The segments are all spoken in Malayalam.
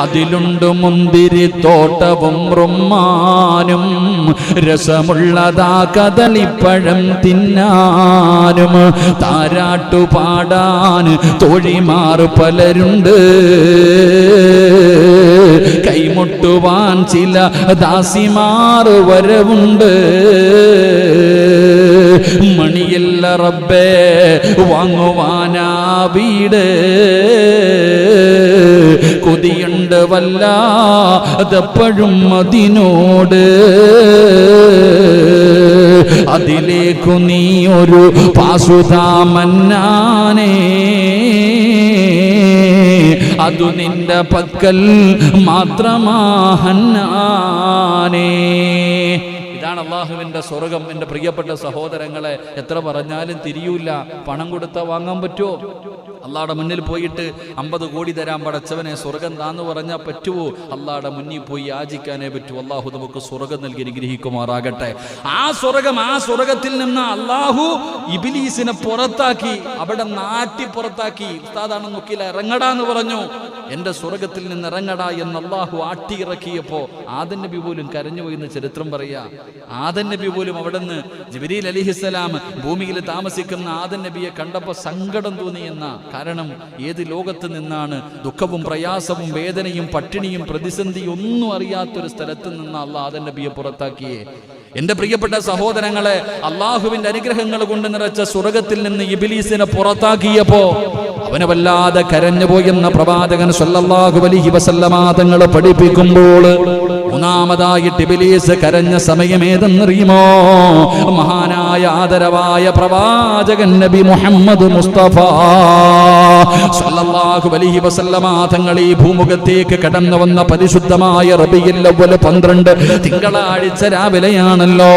അതിലുണ്ട് മുന്തിരിത്തോട്ടവും റുമ്മാനും, രസമുള്ളതാ കദളിപ്പഴം തിന്നാനും. താരാട്ടുപാടാൻ തോഴിമാർ പലരുണ്ട്, കൈമുട്ടുവാൻ ചില ദാസിമാർ വരവുണ്ട്. മണിയല്ല റബ്ബേ വാങ്ങുവാനാ വീട്, കൊതിയുണ്ട് വല്ലാതെപ്പോഴും അതിനോട്. അതിലേക്കു നീ ഒരു പാസുതാ മന്നാനേ, അതു നിന്റെ പക്കൽ മാത്രമാ ഹന്നാനേ. ഇതാണ് അള്ളാഹുവിൻ്റെ സ്വർഗം. എൻ്റെ പ്രിയപ്പെട്ട സഹോദരങ്ങളെ, എത്ര പറഞ്ഞാലും തിരിയൂല. പണം കൊടുത്താൽ വാങ്ങാൻ പറ്റുമോ? അള്ളാഹുടെ മുന്നിൽ പോയിട്ട് 50 കോടി തരാൻ പടച്ചവനെ സ്വർഗം താന്ന് പറഞ്ഞാൽ പറ്റുമോ? അള്ളാഹുടെ മുന്നിൽ പോയി യാചിക്കാനേ പറ്റൂ. അള്ളാഹു നമുക്ക് സ്വർഗം നൽകി അനുഗ്രഹിക്കുമാറാകട്ടെ. ആ സ്വർഗത്തിൽ നിന്ന് അള്ളാഹു ഇബ്ലീസിനെ പുറത്താക്കി, അവിടെ നാട്ടി പുറത്താക്കി. ഉസ്താദാണ് നോക്കിയില്ല, ഇറങ്ങടാന്ന് പറഞ്ഞു. എൻ്റെ സ്വർഗത്തിൽ നിന്ന് ഇറങ്ങടാ എന്ന് അള്ളാഹു ആട്ടിയിറക്കിയപ്പോൾ ആദം നബി പോലും കരഞ്ഞുപോയി എന്ന് ചരിത്രം പറയാ. ആദം നബി പോലും അവിടെ നിന്ന് ജിബ്രീൽ അലൈഹിസ്സലാം ഭൂമിയിൽ താമസിക്കുന്ന ആദം നബിയെ കണ്ടപ്പോൾ സങ്കടം തോന്നിയെന്ന. കാരണം ഏത് ലോകത്ത് നിന്നാണ് ദുഃഖവും പ്രയാസവും വേദനയും പട്ടിണിയും പ്രതിസന്ധിയും ഒന്നും അറിയാത്തൊരു സ്ഥലത്ത് നിന്ന് അള്ളാഹ് ആദം നബിയെ പുറത്താക്കിയേ. എന്റെ പ്രിയപ്പെട്ട സഹോദരങ്ങളെ, അള്ളാഹുവിന്റെ അനുഗ്രഹങ്ങൾ കൊണ്ട് നിറച്ച സ്വർഗത്തിൽ നിന്ന് ഇബ്ലീസിനെ പുറത്താക്കിയപ്പോ അവനെ വല്ലാതെ കരഞ്ഞുപോയെന്ന പ്രവാചകൻ സല്ലല്ലാഹു അലൈഹി വസല്ലമ തങ്ങൾ പഠിപ്പിക്കുമ്പോൾ മൂന്നാമതായിട്ട് ഇബ്ലീസ് കരഞ്ഞ സമയം ഏതെന്നറിയുമോ? മഹാനായ ആദരവായ പ്രവാചകൻ നബി മുഹമ്മദ് മുസ്തഫ സല്ലല്ലാഹു അലൈഹി വസല്ലമ തങ്ങൾ ഈ ഭൂമുഖത്തേക്ക് കടന്നു വന്ന പരിശുദ്ധമായ റബീഉൽ അവ്വൽ 12 തിങ്കളാഴ്ച രാവിലെയാണല്ലോ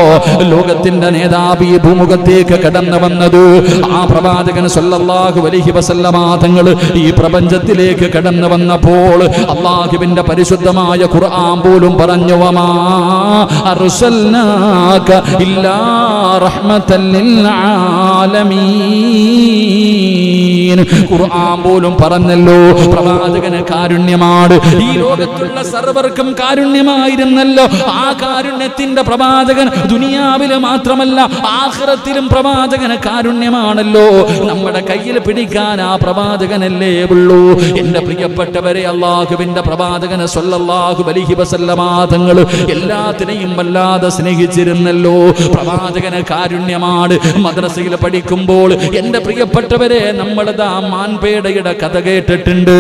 ലോകത്തിന്റെ നേതാവ് ഈ ഭൂമുഖത്തേക്ക് കടന്നു വന്നത്. ആ പ്രവാചകൻ സല്ലല്ലാഹു അലൈഹി വസല്ലമ തങ്ങൾ ഈ പ്രപഞ്ചത്തിലേക്ക് കടന്നു വന്നപ്പോൾ അല്ലാഹുവിന്റെ പരിശുദ്ധമായ ഖുർആൻ പോലും പറഞ്ഞു, വമാ അർസൽനാക ഇല്ലാ റഹ്മത്തൻ ലിൽ ആലമീൻ. ഖുർആൻ പോലും പറഞ്ഞല്ലോ പ്രവാചകന് കാരുണ്യമാണ്. ഈ ലോകത്തുള്ള സർവർക്കും കാരുണ്യമായിരുന്നല്ലോ. ആ കാരുണ്യത്തിന്റെ പ്രവാചകൻ ദുനിയാവില് മാത്രമല്ല ആഖിറത്തിലും പ്രവാചകന് കാരുണ്യമാണല്ലോ. നമ്മുടെ കയ്യിൽ പിടിക്കാൻ ആ പ്രവാചകനല്ലേ ഉള്ളൂ. എന്റെ പ്രിയപ്പെട്ടവരെ, അല്ലാഹുവിന്റെ പ്രവാചകന് സ്വല്ലല്ലാഹു അലൈഹി വസല്ലമ തങ്ങൾ എല്ലാത്തിനെയും വല്ലാതെ സ്നേഹിച്ചിരുന്നല്ലോ. പ്രവാചകന് കാരുണ്യമാണ്. മദ്രസയിൽ പഠിക്കുമ്പോൾ എന്റെ പ്രിയപ്പെട്ടവരെ നമ്മളിതാ മാൻപേടയുടെ കഥ കേട്ടിട്ടുണ്ട്.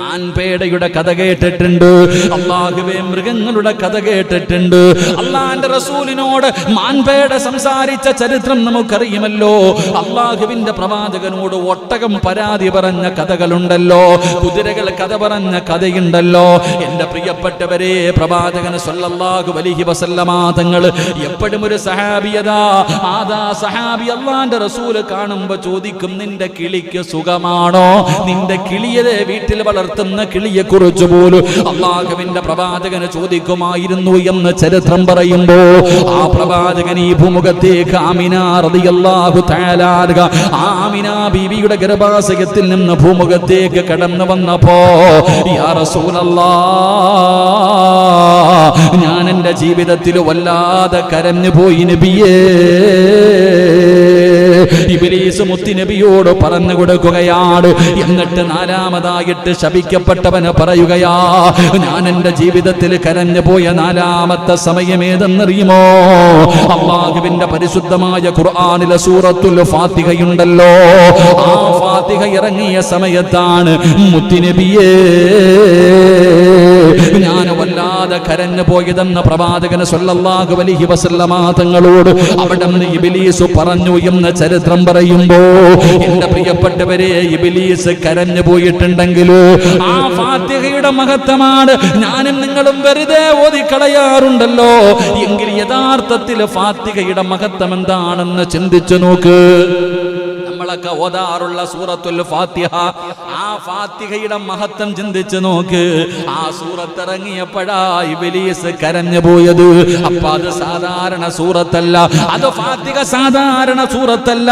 മാൻപേടയുടെ കഥ കേട്ടിട്ടുണ്ട്. അല്ലാഹുവേ, മൃഗങ്ങളുടെ കഥ കേട്ടിട്ടുണ്ട്. അല്ലാഹുവിന്റെ റസൂലിനോട് മാൻപേട സംസാരിച്ച ചരിത്രം നമുക്കറിയുമല്ലോ. അല്ലാഹുവിന്റെ പ്രവാചകനോട് ഒട്ടകം പരാതി പറഞ്ഞ കഥകളുണ്ടല്ലോ. കുതിരകൾ കഥ പറഞ്ഞ കഥയുണ്ടല്ലോ. എന്റെ പ്രിയപ്പെട്ടവരെ, പ്രവാചകൻ സല്ലല്ലാഹു അലൈഹി വസല്ലമ തങ്ങൾ എപ്പോഴും ഒരു സഹാബിയതാ ആദാ സഹാബി അല്ലാഹുവിന്റെ റസൂൽ കാണുമ്പോ ചോദിക്കും, നിന്റെ കിളിക്ക് സുഖമാണോ? നിന്റെ കിളിയെ വീട്ടിൽ വളർത്തുന്ന കിളിയെ കുറിച്ച് പോലും അല്ലാഹുവിന്റെ പ്രവാചകന് ചോദിക്കുമായിരുന്നു എന്ന് ചരിത്രം പറയുമ്പോ ആ പ്രവാചകൻ ഈ ഭൂമുഖത്തേക്ക് ആമിന റളിയല്ലാഹു തആല ആമിന ബീവിയുടെ ഗർഭാശയത്തിൽ നിന്ന് ഭൂമുഖത്തേക്ക് കടന്നു വന്നപ്പോ, യാ റസൂലല്ലാഹ്, ഞാൻ എൻ്റെ ജീവിതത്തിൽ വല്ലാതെ കരഞ്ഞു പോയി നബിയേ. ഇബ്ലീസ് മുത്തി നബിയോട് പറഞ്ഞു കൊടുക്കുകയാണ്. എന്നിട്ട് നാലാമതായിട്ട് ശപിക്കപ്പെട്ടവന് പറയുകയാ, ഞാൻ എൻ്റെ ജീവിതത്തിൽ കരഞ്ഞു പോയ നാലാമത്തെ സമയം ഏതെന്നറിയുമോ? അല്ലാഹുവിന്റെ പരിശുദ്ധമായ ഖുർആനിലെ സൂറത്തുൽ ഫാത്തിഹയുണ്ടല്ലോ. ആ ഫാത്തിഹ ഇറങ്ങിയ സമയത്താണ് മുത്തി നബിയേ ഞാൻ വല്ലാതെ കരഞ്ഞു പോയതെന്ന് പ്രവാചകൻ സല്ലല്ലാഹു അലൈഹി വസല്ലമ തങ്ങളോട് അവിടെ നിന്ന് ഇബ്ലീസ് പറഞ്ഞു എന്ന് ചരിത്രം പറയുമ്പോ, എന്റെ പ്രിയപ്പെട്ടവരെ, ഇബ്ലീസ് കരഞ്ഞു പോയിട്ടുണ്ടെങ്കിലോ ആ ഫാത്തിഹയുടെ മഹത്വമാണ് ഞാനും നിങ്ങളും വെറുതെ ഓതിക്കളയാറുണ്ടല്ലോ. എങ്കിൽ യഥാർത്ഥത്തിൽ ഫാത്തിഹയുടെ മഹത്വം എന്താണെന്ന് ചിന്തിച്ചു നോക്ക്. നമ്മളൊക്കെ ഓതാറുള്ള സൂറത്തുൽ ഫാത്തിഹ, ആ ഫാത്തിഹയുടെ മഹത്വം ചിന്തിച്ചു നോക്ക്. ആ സൂറത്ത് ഇറങ്ങിയപ്പോഴാ ഇബ്ലീസ് കരഞ്ഞു പോയത്. അപ്പൊ അത് സാധാരണ സൂറത്തല്ല, അത് ഫാത്തിഹ സാധാരണ സൂറത്തല്ല.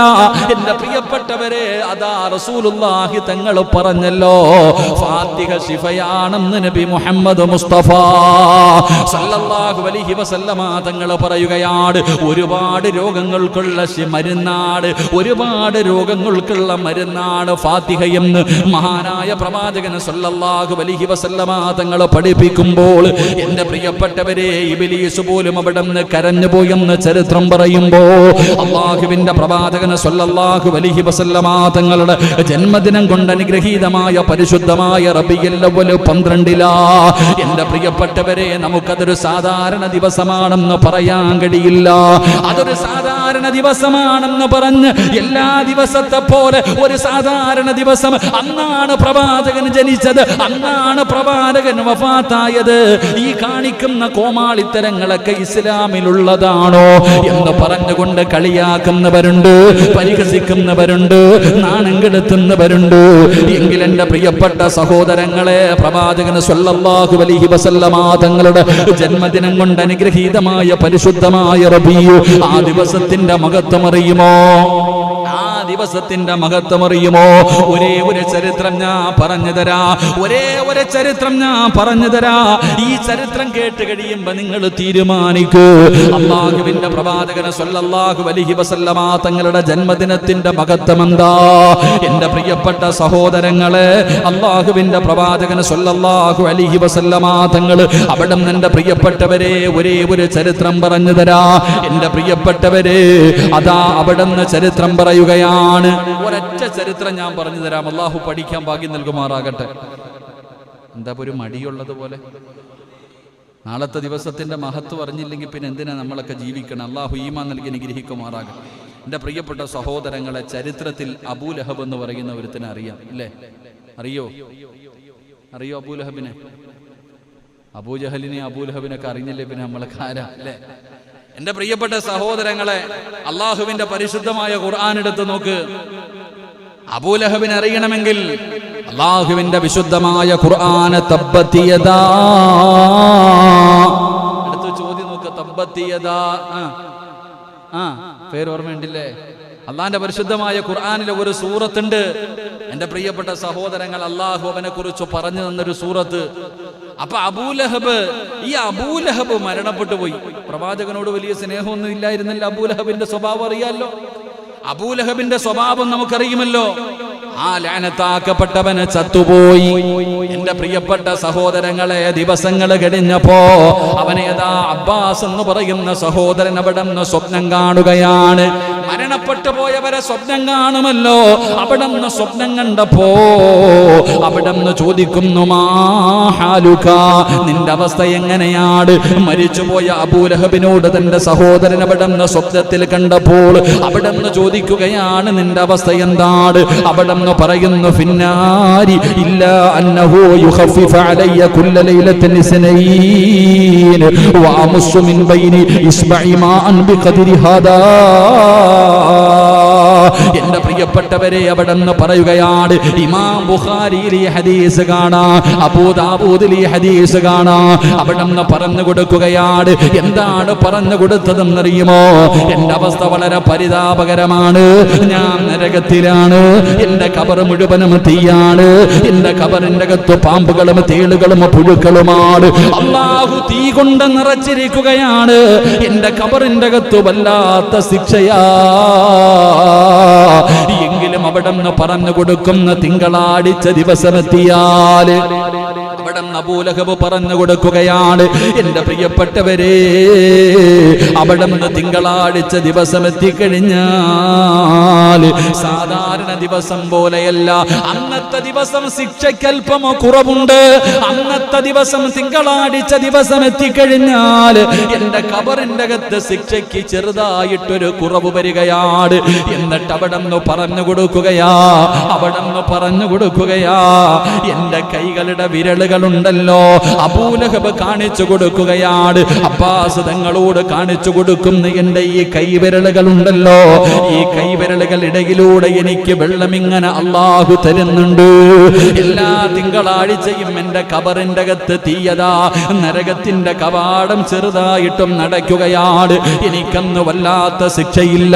എന്റെ പ്രിയപ്പെട്ടവരെ, അതാ റസൂലുള്ളാഹി തങ്ങൾ പറഞ്ഞല്ലോ, ഫാത്തിഹ ശിഫയാണെന്ന് നബി മുഹമ്മദ് മുസ്തഫ സല്ലല്ലാഹു അലൈഹി വസല്ലമ തങ്ങൾ പറയുകയാണ്. ഒരുപാട് രോഗങ്ങൾക്കുള്ള മരുന്നാണ്, ഒരുപാട് രോഗങ്ങൾക്കുള്ള മരുന്നാണ് ഫാത്തിഹയെന്ന് മഹാനായ പ്രവാചകൻ സല്ലല്ലാഹു അലൈഹി വസല്ലമ തങ്ങൾ പഠിപ്പിക്കുമ്പോൾ, എന്റെ പ്രിയപ്പെട്ടവരെ, ഇബ്ലീസ് പോലും അവിടെ നിന്ന് കരഞ്ഞുപോയെന്ന് ചരിത്രം പറയുമ്പോ, അല്ലാഹുവിന്റെ പ്രവാചകൻ സല്ലല്ലാഹു അലൈഹി വസല്ലമ തങ്ങളുടെ ജന്മദിനം കൊണ്ട് അനുഗ്രഹീതമായ പരിശുദ്ധമായ റബീഉൽ അവ്വൽ 12 എന്റെ പ്രിയപ്പെട്ടവരെ, നമുക്കതൊരു സാധാരണ ദിവസമാണെന്ന് പറയാൻ കഴിയില്ല. അതൊരു സാധാരണ ദിവസമാണെന്ന് പറഞ്ഞ് എല്ലാ ദിവസത്തെ പോലെ ഒരു സാധാരണ ദിവസം, അന്നാണ് പ്രവാചകൻ ജനിച്ചത്, അന്നാണ് പ്രവാചകൻ വഫാത്തായത്. ഈ കാണിക്കുന്ന കോമാളിത്തരങ്ങളൊക്കെ ഇസ്ലാമിലുള്ളതാണോ എന്ന് പറഞ്ഞുകൊണ്ട് കളിയാക്കുന്നവരുണ്ട്, പരിഹസിക്കുന്നവരുണ്ട്, നാണം കെടുത്തുന്നവരുണ്ട്. എങ്കിൽ എന്റെ പ്രിയപ്പെട്ട സഹോദരങ്ങളെ, പ്രവാചകൻ സല്ലല്ലാഹു അലൈഹി വസല്ലമ തങ്ങളുടെ ജന്മദിനം കൊണ്ട് അനുഗ്രഹീതമായ പരിശുദ്ധമായ റബീഉ, ആ ദിവസത്തിന്റെ മഹത്വം അറിയുമോ? ആ ദിവസത്തിന്റെ മഹത്വം അറിയുമോ? ഒരേ ഒരു ചരിത്രം ഞാൻ പറഞ്ഞു തരാ, ഒരേ ഒരു ചരിത്രം ഞാൻ പറഞ്ഞു തരാ. ഈ ചരിത്രം കേട്ട് കഴിയുമ്പോ നിങ്ങൾ തീരുമാനിക്കൂ, അല്ലാഹുവിന്റെ പ്രവാചകൻ സല്ലല്ലാഹു അലൈഹി വസല്ലമ തങ്ങളുടെ ജന്മദിനത്തിന്റെ മഹത്വം എന്താ? എന്റെ പ്രിയപ്പെട്ട സഹോദരങ്ങളെ, അല്ലാഹുവിന്റെ പ്രവാചകൻ സല്ലല്ലാഹു അലൈഹി വസല്ലമ തങ്ങൾ അവിടെ എന്റെ പ്രിയപ്പെട്ടവരെ ഒരേ ഒരു ചരിത്രം പറഞ്ഞു തരാ. എന്റെ പ്രിയപ്പെട്ടവരെ, അതാ അവിടെ നിന്ന് ചരിത്രം പറയുകയാണ്. ഒരൊറ്റ ചരിത്രം ഞാൻ പറഞ്ഞു തരാം. അല്ലാഹു പഠിക്കാൻ ഭാഗ്യം നൽകുമാറാകട്ടെ. എന്താ ഒരു മടിയുള്ളത് പോലെ? നാളത്തെ ദിവസത്തിന്റെ മഹത്വം അറിഞ്ഞില്ലെങ്കിൽ പിന്നെ എന്തിനാ നമ്മളൊക്കെ ജീവിക്കണം? അല്ലാഹു ഈമാൻ നൽകി അനുഗ്രഹിക്കുമാറാകട്ടെ. എൻ്റെ പ്രിയപ്പെട്ട സഹോദരങ്ങളെ, ചരിത്രത്തിൽ അബൂലഹബ് എന്ന് പറയുന്ന ഒരുത്തിനെ അറിയാം അല്ലേ? അറിയോ അബൂലഹബിനെ? അബൂജഹലിനെ അബൂലഹബിനൊക്കെ അറിഞ്ഞില്ലേ പിന്നെ നമ്മളൊക്കെ ആരാ അല്ലേ? എന്റെ പ്രിയപ്പെട്ട സഹോദരങ്ങളെ, അള്ളാഹുവിന്റെ പരിശുദ്ധമായ ഖുർആൻ എടുത്ത് നോക്ക്. അബൂലഹബിനെ അറിയണമെങ്കിൽ അള്ളാഹുവിന്റെ വിശുദ്ധമായ ഖുർആൻ തബ്ബത് യദാ എടുത്ത് ചോദ്യം നോക്ക്. തബ്ബത് യദാ, പേര് ഓർമ്മയുണ്ടില്ലേ? അള്ളാന്റെ പരിശുദ്ധമായ ഖുർആനിലെ ഒരു സൂറത്തുണ്ട്. എന്റെ പ്രിയപ്പെട്ട സഹോദരങ്ങൾ, അള്ളാഹു അവനെ കുറിച്ച് പറഞ്ഞു തന്നൊരു സൂറത്ത്. അപ്പൊ ഈ അബൂലഹബ് മരണപ്പെട്ടു പോയി. പ്രവാചകനോട് വലിയ സ്നേഹമൊന്നും ഇല്ലായിരുന്നല്ലോ. അബൂലഹബിന്റെ സ്വഭാവം അറിയാലോ. അബൂലഹബിന്റെ സ്വഭാവം നമുക്കറിയുമല്ലോ. ആ ലാനത്താക്കപ്പെട്ടവന് ചത്തുപോയി. എന്റെ പ്രിയപ്പെട്ട സഹോദരങ്ങളെ, ദിവസങ്ങൾ കഴിഞ്ഞപ്പോ അവനേതാ അബ്ബാസ് എന്ന് പറയുന്ന സഹോദരൻ അവിടെ നിന്ന് സ്വപ്നം കാണുകയാണ്. മരണപ്പെട്ടു പോയവരെ സ്വപ്നം കാണുമല്ലോ. അവിടെ നിന്ന് സ്വപ്നം കണ്ടപ്പോ അവിടെ നിന്ന് ചോദിക്കുന്നു, മാഹാലുക, നിന്റെ അവസ്ഥ എങ്ങനെയാണ്? മരിച്ചുപോയ അബൂലഹബിനോട് തന്റെ സഹോദരൻ അവിടെ നിന്ന് സ്വപ്നത്തിൽ കണ്ടപ്പോൾ അവിടെ നിന്ന് ചോദിക്കുകയാണ്, നിന്റെ അവസ്ഥ എന്താണ്? അവിടെ നിന്ന് പറയുന്നു, ഫിന്നാരി ഇല്ലാ അന്നഹു യുഖഫിഫ അലയ്യ കുല്ല ലൈലത്തിൻ ഇസ്നൈൻ വഅമുസ്സു മിൻ ബൈനി ഇസ്ബഇ മാഅൻ ബിഖദ്രി ഹാദാ. എന്റെ പ്രിയപ്പെട്ടവരെ, അവിടെ നിന്ന് പറയുകയാണ്. ഇമാം ബുഖാരിയിൽ ഈ ഹദീസ് കാണാം, അബൂ ദാവൂദിൽ ഈ ഹദീസ് കാണാം. അവിടെ നിന്ന് പറഞ്ഞു കൊടുക്കുകയാണ്. എന്താണ് പറഞ്ഞു കൊടുത്തതെന്നറിയുമോ? എന്റെ അവസ്ഥ വളരെ പരിതാപകരമാണ്. ഞാൻ നരകത്തിലാണ്. എന്റെ ഖബർ മുഴുവനും തീയാണ്. എന്റെ ഖബറിന്റെ അകത്ത് പാമ്പുകളും തേളുകളും പുഴുക്കളുമാണ്. അല്ലാഹു തീ കൊണ്ട് നിറച്ചിരിക്കുകയാണ്. എന്റെ ഖബറിന്റെ അകത്ത് വല്ലാത്ത ശിക്ഷയാ. എങ്കിലും അവിടെ നിന്ന് പറഞ്ഞു കൊടുക്കുന്ന തിങ്കളാഴ്ച ദിവസമെത്തിയാൽ അവിടെ അബൂലഹബ് പറഞ്ഞു കൊടുക്കുകയാണ്. എന്റെ പ്രിയപ്പെട്ടവരെ, അവിടെ നിന്ന് തിങ്കളാഴ്ച ദിവസം എത്തിക്കഴിഞ്ഞാൽ സാധാരണ ദിവസം പോലെയല്ല. അന്നത്തെ ദിവസം ശിക്ഷയ്ക്കൽപ്പം കുറവുണ്ട്. അന്നത്തെ ദിവസം തിങ്കളാഴ്ച ദിവസം എത്തിക്കഴിഞ്ഞാൽ എന്റെ ഖബറിന്റെ അകത്ത് ശിക്ഷയ്ക്ക് ചെറുതായിട്ടൊരു കുറവ് വരികയാണ്. എന്നിട്ട് എന്നിട്ട് അവിടെന്ന് പറഞ്ഞു കൊടുക്കുകയാ, അവിടെന്ന് പറഞ്ഞു കൊടുക്കുകയാ, എന്റെ കൈകളുടെ വിരലുകളുണ്ടല്ലോ. അബൂലഹബ് കാണിച്ചു കൊടുക്കുകയാണ്, അബ്ബാസ് തങ്ങളോട് കാണിച്ചു കൊടുക്കുന്ന എന്റെ ഈ കൈവിരലുകളുണ്ടല്ലോ, ഈ കൈവിരലുകൾ ഇടയിലൂടെ എനിക്ക് വെള്ളമിങ്ങനെ അള്ളാഹു തരുന്നുണ്ട്. എല്ലാ തിങ്കളാഴ്ചയും എന്റെ കബറിന്റെ അകത്ത് തീയതാ, നരകത്തിന്റെ കവാടം ചെറുതായിട്ടും നടക്കുകയാണ്. എനിക്കന്ന് വല്ലാത്ത ശിക്ഷയില്ല.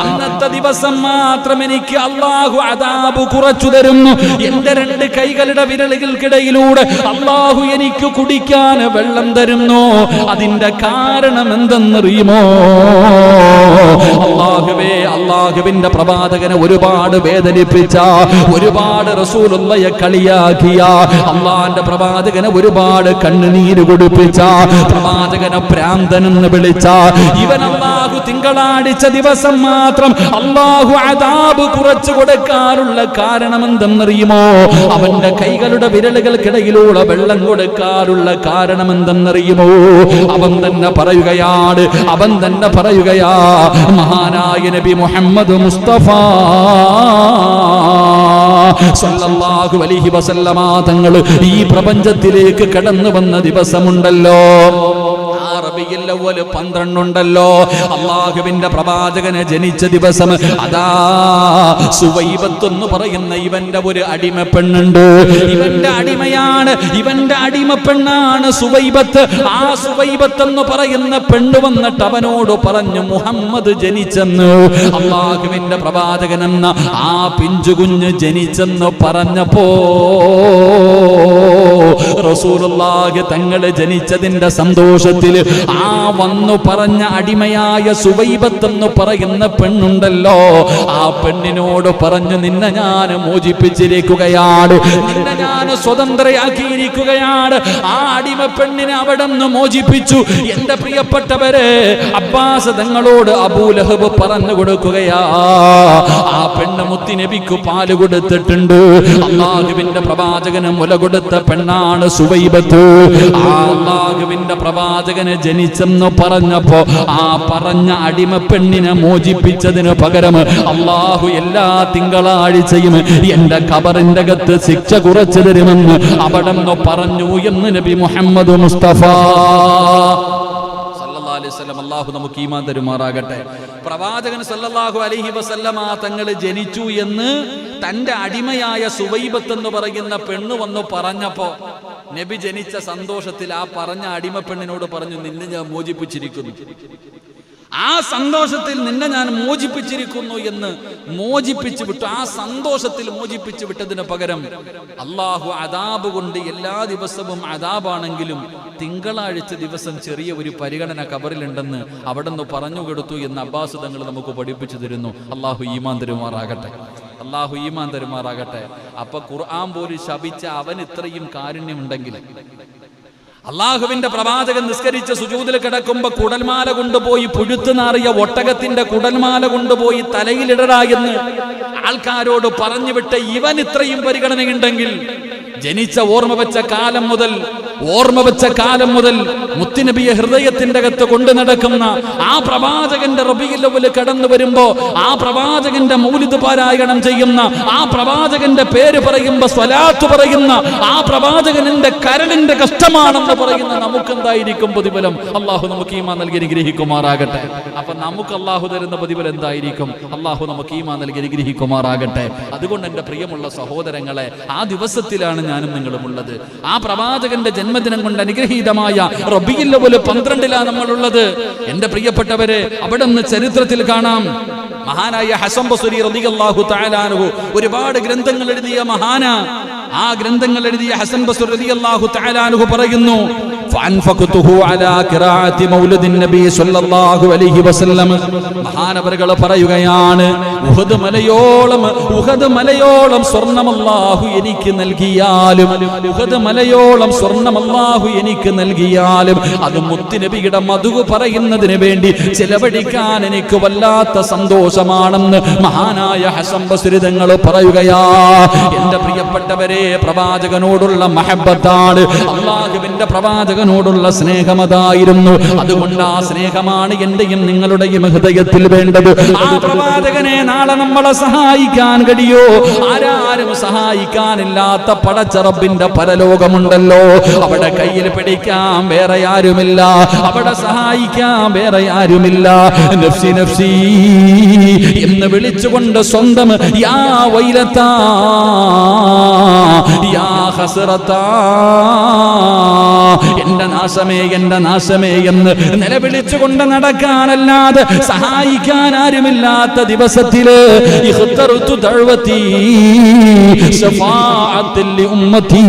അന്നത്തെ ദിവസം മാത്രം എനിക്ക് അള്ളാഹു അദാബ് കുറച്ചു തരുന്നു. എന്റെ രണ്ട് കൈകളുടെ വിരലുകൾക്കിടയിലൂടെ അള്ളാഹു എനിക്ക് കുടിക്കാൻ വെള്ളം തരുന്നു. അതിന്റെ കാരണം എന്തെന്നറിയുമോ? അള്ളാഹുവേ, അള്ളാഹുവിന്റെ പ്രവാചകനെ ഒരുപാട് വേദനിപ്പിച്ച, ഒരുപാട് റസൂലുള്ളയെ കളിയാക്കിയ, അള്ളാന്റെ പ്രവാചകനെ ഒരുപാട് കണ്ണുനീര് കൊടുപ്പിച്ച, പ്രവാചകനെ ഭ്രാന്തനെന്ന് വിളിച്ച ഇവൻ അള്ളാഹു തിങ്കളാഴ്ച ദിവസം മാത്രം അള്ളാഹു അദാബ് കുറച്ചു കൊടുക്കാനുള്ള കാരണം എന്തെന്നറിയുമോ? അവന്റെ കൈകളുടെ വിരലുകൾക്കിടയിലൂടെ വെള്ളം കൊടുക്കാനുള്ള കാരണം എന്തെന്നറിയുമോ? അവൻ തന്നെ പറയുകയാണ്, അവൻ തന്നെ പറയുകയാ, മഹാനായ നബി മുഹമ്മദ് മുസ്തഫ സല്ലല്ലാഹു അലൈഹി വസല്ലമ തങ്ങൾ ഈ പ്രപഞ്ചത്തിലേക്ക് കടന്നു വന്ന ദിവസമുണ്ടല്ലോ, റബീഉൽ അവ്വൽ 12 ഉണ്ടല്ലോ, അള്ളാഹുവിന്റെ പ്രവാചകനെ ജനിച്ച ദിവസം. അതാ സുവൈബത്ത് എന്ന് പറയുന്ന ഇവന്റെ ഒരു അടിമ പെണ്ണുണ്ട്. ഇവന്റെ അടിമയാണ്, ഇവന്റെ അടിമ പെണ്ണാണ് സുവൈബത്ത്. ആ സുവൈബത്ത് എന്ന് പറയുന്ന പെണ്ണ് വന്നിട്ട് അവനോട് പറഞ്ഞു, മുഹമ്മദ് ജനിച്ചെന്ന്, അള്ളാഹുവിന്റെ പ്രവാചകൻ എന്ന ആ പിഞ്ചുകുഞ്ഞ് ജനിച്ചെന്ന് പറഞ്ഞപ്പോ റസൂലുള്ളാഹി തങ്ങള് ജനിച്ചതിന്റെ സന്തോഷത്തിൽ ആ വന്നു പറഞ്ഞ അടിമയായ സുവൈബത്ത് എന്ന് പറയുന്ന പെണ്ണുണ്ടല്ലോ, ആ പെണ്ണിനോട് പറഞ്ഞു, നിന്നെ ഞാൻ മോചിപ്പിച്ചിരിക്കുകയാണ്, നിന്നെ ഞാൻ സ്വതന്ത്രയാക്കിയിരിക്കുകയാണ്. ആ അടിമ പെണ്ണിനെ അവിടെ നിന്ന് മോചിപ്പിച്ചു. എന്റെ പ്രിയപ്പെട്ടവരെ, അബ്ബാസ് തങ്ങളോട് അബൂലഹബ് പറഞ്ഞു കൊടുക്കുകയാ, ആ പെണ്ണ് മുത്തുനബിക്ക് പാല് കൊടുത്തിട്ടുണ്ട്. അല്ലാഹുവിന്റെ പ്രവാചകന് മുല കൊടുത്ത പെണ്ണാണ് സുവൈബത്ത്. ആ അല്ലാഹുവിന്റെ പ്രവാചകന് ജനിച്ചെന്ന് പറഞ്ഞപ്പോ ആ പറഞ്ഞ അടിമ പെണ്ണിനെ മോചിപ്പിച്ചതിന് പകരം അള്ളാഹു എല്ലാ തിങ്കളാഴ്ചയും എന്റെ ഖബറിന്റെ അകത്ത് ശിക്ഷ കുറച്ചു തരുമെന്ന് അവിടെ നിന്ന് പറഞ്ഞു എന്ന് നബി മുഹമ്മദ് മുസ്തഫ സല്ലല്ലാഹു അലൈഹി വസല്ലം. അള്ളാഹു നമുക്ക് ഈമാൻ തരുമാറാകട്ടെ. പ്രവാചകൻ സല്ലല്ലാഹു അലൈഹി വസല്ലമ തങ്ങൾ ജനിച്ചു എന്ന് തന്റെ അടിമയായ സുവൈബത്ത് എന്ന് പറയുന്ന പെണ്ണ് വന്നു പറഞ്ഞപ്പോ നബി ജനിച്ച സന്തോഷത്തിൽ ആ പറഞ്ഞ അടിമ പെണ്ണിനോട് പറഞ്ഞു, നിന്നെ ഞാൻ മോചിപ്പിച്ചിരിക്കുന്നു. ആ സന്തോഷത്തിൽ നിന്നെ ഞാൻ മോചിപ്പിച്ചിരിക്കുന്നു എന്ന് മോചിപ്പിച്ചു വിട്ടു. ആ സന്തോഷത്തിൽ മോചിപ്പിച്ചു വിട്ടതിന് പകരം അള്ളാഹു അദാബ് കൊണ്ട് എല്ലാ ദിവസവും അദാബാണെങ്കിലും തിങ്കളാഴ്ച ദിവസം ചെറിയ ഒരു പരിഗണന കബറിലുണ്ടെന്ന് അവിടെ നിന്ന് പറഞ്ഞു കൊടുത്തു എന്ന് അബ്ബാസ് തങ്ങൾ നമുക്ക് പഠിപ്പിച്ചു തരുന്നു. അള്ളാഹു ഈമാൻ തരുമാറാകട്ടെ, അള്ളാഹു ഈമാൻ തരുമാറാകട്ടെ. അപ്പൊ ഖുർആൻ പോലും ശപിച്ച അവൻ ഇത്രയും കാരുണ്യമുണ്ടെങ്കിൽ അള്ളാഹുവിന്റെ പ്രവാചകൻ നിസ്കരിച്ച് സുജൂദിൽ കിടക്കുമ്പോ കുടൽമാല കൊണ്ടുപോയി പുഴുത്തു നാറിയ ഒട്ടകത്തിന്റെ കുടൽമാല കൊണ്ടുപോയി തലയിലിടടാ എന്ന് ആൾക്കാരോട് പറഞ്ഞു വിട്ട ഇവൻ ഇത്രയും പരിഗണനയുണ്ടെങ്കിൽ ജനിച്ച ഓർമ്മ വെച്ച കാലം മുതൽ മുത്തുനബിയെ ഹൃദയത്തിന്റെ അകത്ത് കൊണ്ടു നടക്കുന്ന ആ പ്രവാചകന്റെ റബീഉൽ അവ്വൽ കടന്നു വരുമ്പോ ആ പ്രവാചകന്റെ മൗലിദ് പാരായണം ചെയ്യുന്ന ആ പ്രവാചകന്റെ പേര് പറയുമ്പോ സ്വലാത്ത് പറയുന്ന ആ പ്രവാചകന്റെ കരളിന്റെ കഷ്ടമാണെന്ന് പറയുന്ന നമുക്കെന്തായിരിക്കും പ്രതിഫലം? അള്ളാഹു നമുക്ക് ഈമാൻ നൽകി അനുഗ്രഹിക്കുമാറാകട്ടെ. അപ്പൊ നമുക്ക് അള്ളാഹു തരുന്ന പ്രതിഫലം എന്തായിരിക്കും? അള്ളാഹു നമുക്ക് ഈമാൻ നൽകി അനുഗ്രഹിക്കുമാറാകട്ടെ. അതുകൊണ്ട് എന്റെ പ്രിയമുള്ള സഹോദരങ്ങളെ, ആ ദിവസത്തിലാണ് ഞാനും നിങ്ങളും ഉള്ളത്. ആ പ്രവാചകന്റെ ജന്മദിനം കൊണ്ട് അനുഗ്രഹീതമായ റബീഉൽ അവ്വൽ 12 നമ്മളുള്ളത്. എന്റെ പ്രിയപ്പെട്ടവരെ, അവിടെ നിന്ന് ചരിത്രത്തിൽ കാണാം, മഹാനായ ഹസൻ ബസ്രി റളിയല്ലാഹു തആല അൻഹു ഒരുപാട് ഗ്രന്ഥങ്ങൾ എഴുതിയ മഹാനാ. ആ ഗ്രന്ഥങ്ങൾ എഴുതിയ ഹസൻ ബസ്രി റളിയല്ലാഹു തആല അൻഹു പറയുന്നു, ഫഅൻഫഖതുഹു അലാ ഖിറാഅത്തി മൗലിദിൻ നബി സ്വല്ലല്ലാഹു അലൈഹി വസല്ലം. മഹാനവറുകൾ പറയുകയാണ്, ഉഹദ് മലയോളം സ്വർണം അല്ലാഹു എനിക്ക് നൽകിയാലും, ഉഹദ് മലയോളം സ്വർണം അല്ലാഹു എനിക്ക് നൽകിയാലും അത് മുത്തുനബിയുടെ മധു പറയുന്നതിന് വേണ്ടി ചെലവഴിക്കാൻ എനിക്ക് വല്ലാത്ത സന്തോഷമാണെന്ന് മഹാനായ ഹസൻ ബസ്രി തങ്ങൾ പറയുകയാ. എന്റെ പ്രിയപ്പെട്ടവരെ, പ്രവാചകനോടുള്ള മഹബ്ബത്താണ്, അല്ലാഹുവിന്റെ പ്രവാചകൻ പ്രവാചകനോടുള്ള സ്നേഹം അതായിരുന്നു. അതുകൊണ്ട് ആ സ്നേഹമാണ് എന്റെയും നിങ്ങളുടെയും ഹൃദയത്തിൽ വേണ്ടത്. ആ പ്രവാചകനെ നാളെ നമ്മളെ സഹായിക്കാൻ കഴിയോ? ആരാരും സഹായിക്കാനില്ലാത്ത പടച്ച റബ്ബിന്റെ പരലോകമുണ്ടല്ലോ. അവിടെ കയ്യിൽ പിടിക്കാൻ വേറെ ആരുമില്ല, അവിടെ സഹായിക്കാൻ വേറെ ആരുമില്ല. നഫ്സി നഫ്സി എന്ന് വിളിച്ചുകൊണ്ട് സ്വന്തം യാ വൈലത്താ യാ ഹസ്റത്താ, എന്റെ നാശമേ എന്റെ നാശമേ എന്ന് നിലവിളിച്ചുകൊണ്ട് നടക്കാനല്ലാതെ സഹായിക്കാൻ ആരുമില്ലാത്ത ദിവസത്തില് ഇഖ്തറതു ദഅവതി ശഫാഅത്തുൽ ലിഉമ്മതി,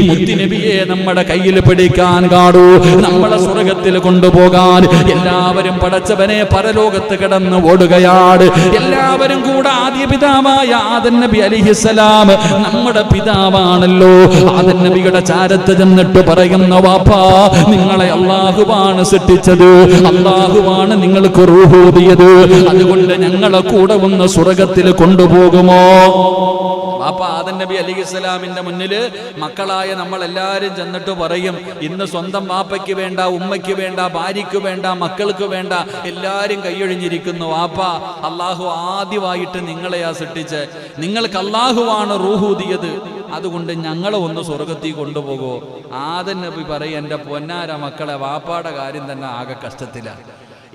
മുത്തുനബിയെ നമ്മുടെ കയ്യിൽ പിടിക്കാൻ കാടൂ, നമ്മളെ സ്വർഗ്ഗത്തിൽ കൊണ്ടുപോകാൻ. എല്ലാവരും പടച്ചവനെ പരലോകത്ത് കിടന്ന് ഓടുകയാണ്. എല്ലാവരും കൂടെ ആദ്യ പിതാവായ ആദം നബി അലൈഹിസ്സലാം നമ്മുടെ പിതാവാണല്ലോ. ആദം നബിയുടെ ചാരത്ത് ചെന്നിട്ട് പറയുന്ന വാപ്പാ, നിങ്ങളെ അല്ലാഹുവാണ് സൃഷ്ടിച്ചത്, അല്ലാഹുവാണ് നിങ്ങൾക്ക് റൂഹ് ഊതിയത്, അതുകൊണ്ട് ഞങ്ങളെ കൂടെ വന്ന് സ്വർഗ്ഗത്തിൽ കൊണ്ടുപോകുമോ? വാപ്പ ആദം നബി അലൈഹിസ്സലാമിന്റെ മുന്നിൽ മക്കളായ നമ്മൾ എല്ലാവരും ചെന്നിട്ട് പറയും, ഇന്ന് സ്വന്തം വാപ്പയ്ക്ക് വേണ്ട, ഉമ്മയ്ക്ക് വേണ്ട, ഭാര്യയ്ക്ക് വേണ്ട, മക്കൾക്ക് വേണ്ട, എല്ലാവരും കൈയൊഴിഞ്ഞിരിക്കുന്നു. വാപ്പ, അള്ളാഹു ആദ്യമായിട്ട് നിങ്ങളെയാ സൃഷ്ടിച്ച്, നിങ്ങൾക്ക് അള്ളാഹുവാണ് റൂഹൂദിയത്, അതുകൊണ്ട് ഞങ്ങളെ ഒന്ന് സ്വർഗത്തിൽ കൊണ്ടുപോകോ? ആദം നബി പറയും, എൻ്റെ പൊന്നാര മക്കളെ, വാപ്പാടെ കാര്യം തന്നെ ആകെ കഷ്ടത്തിലാണ്.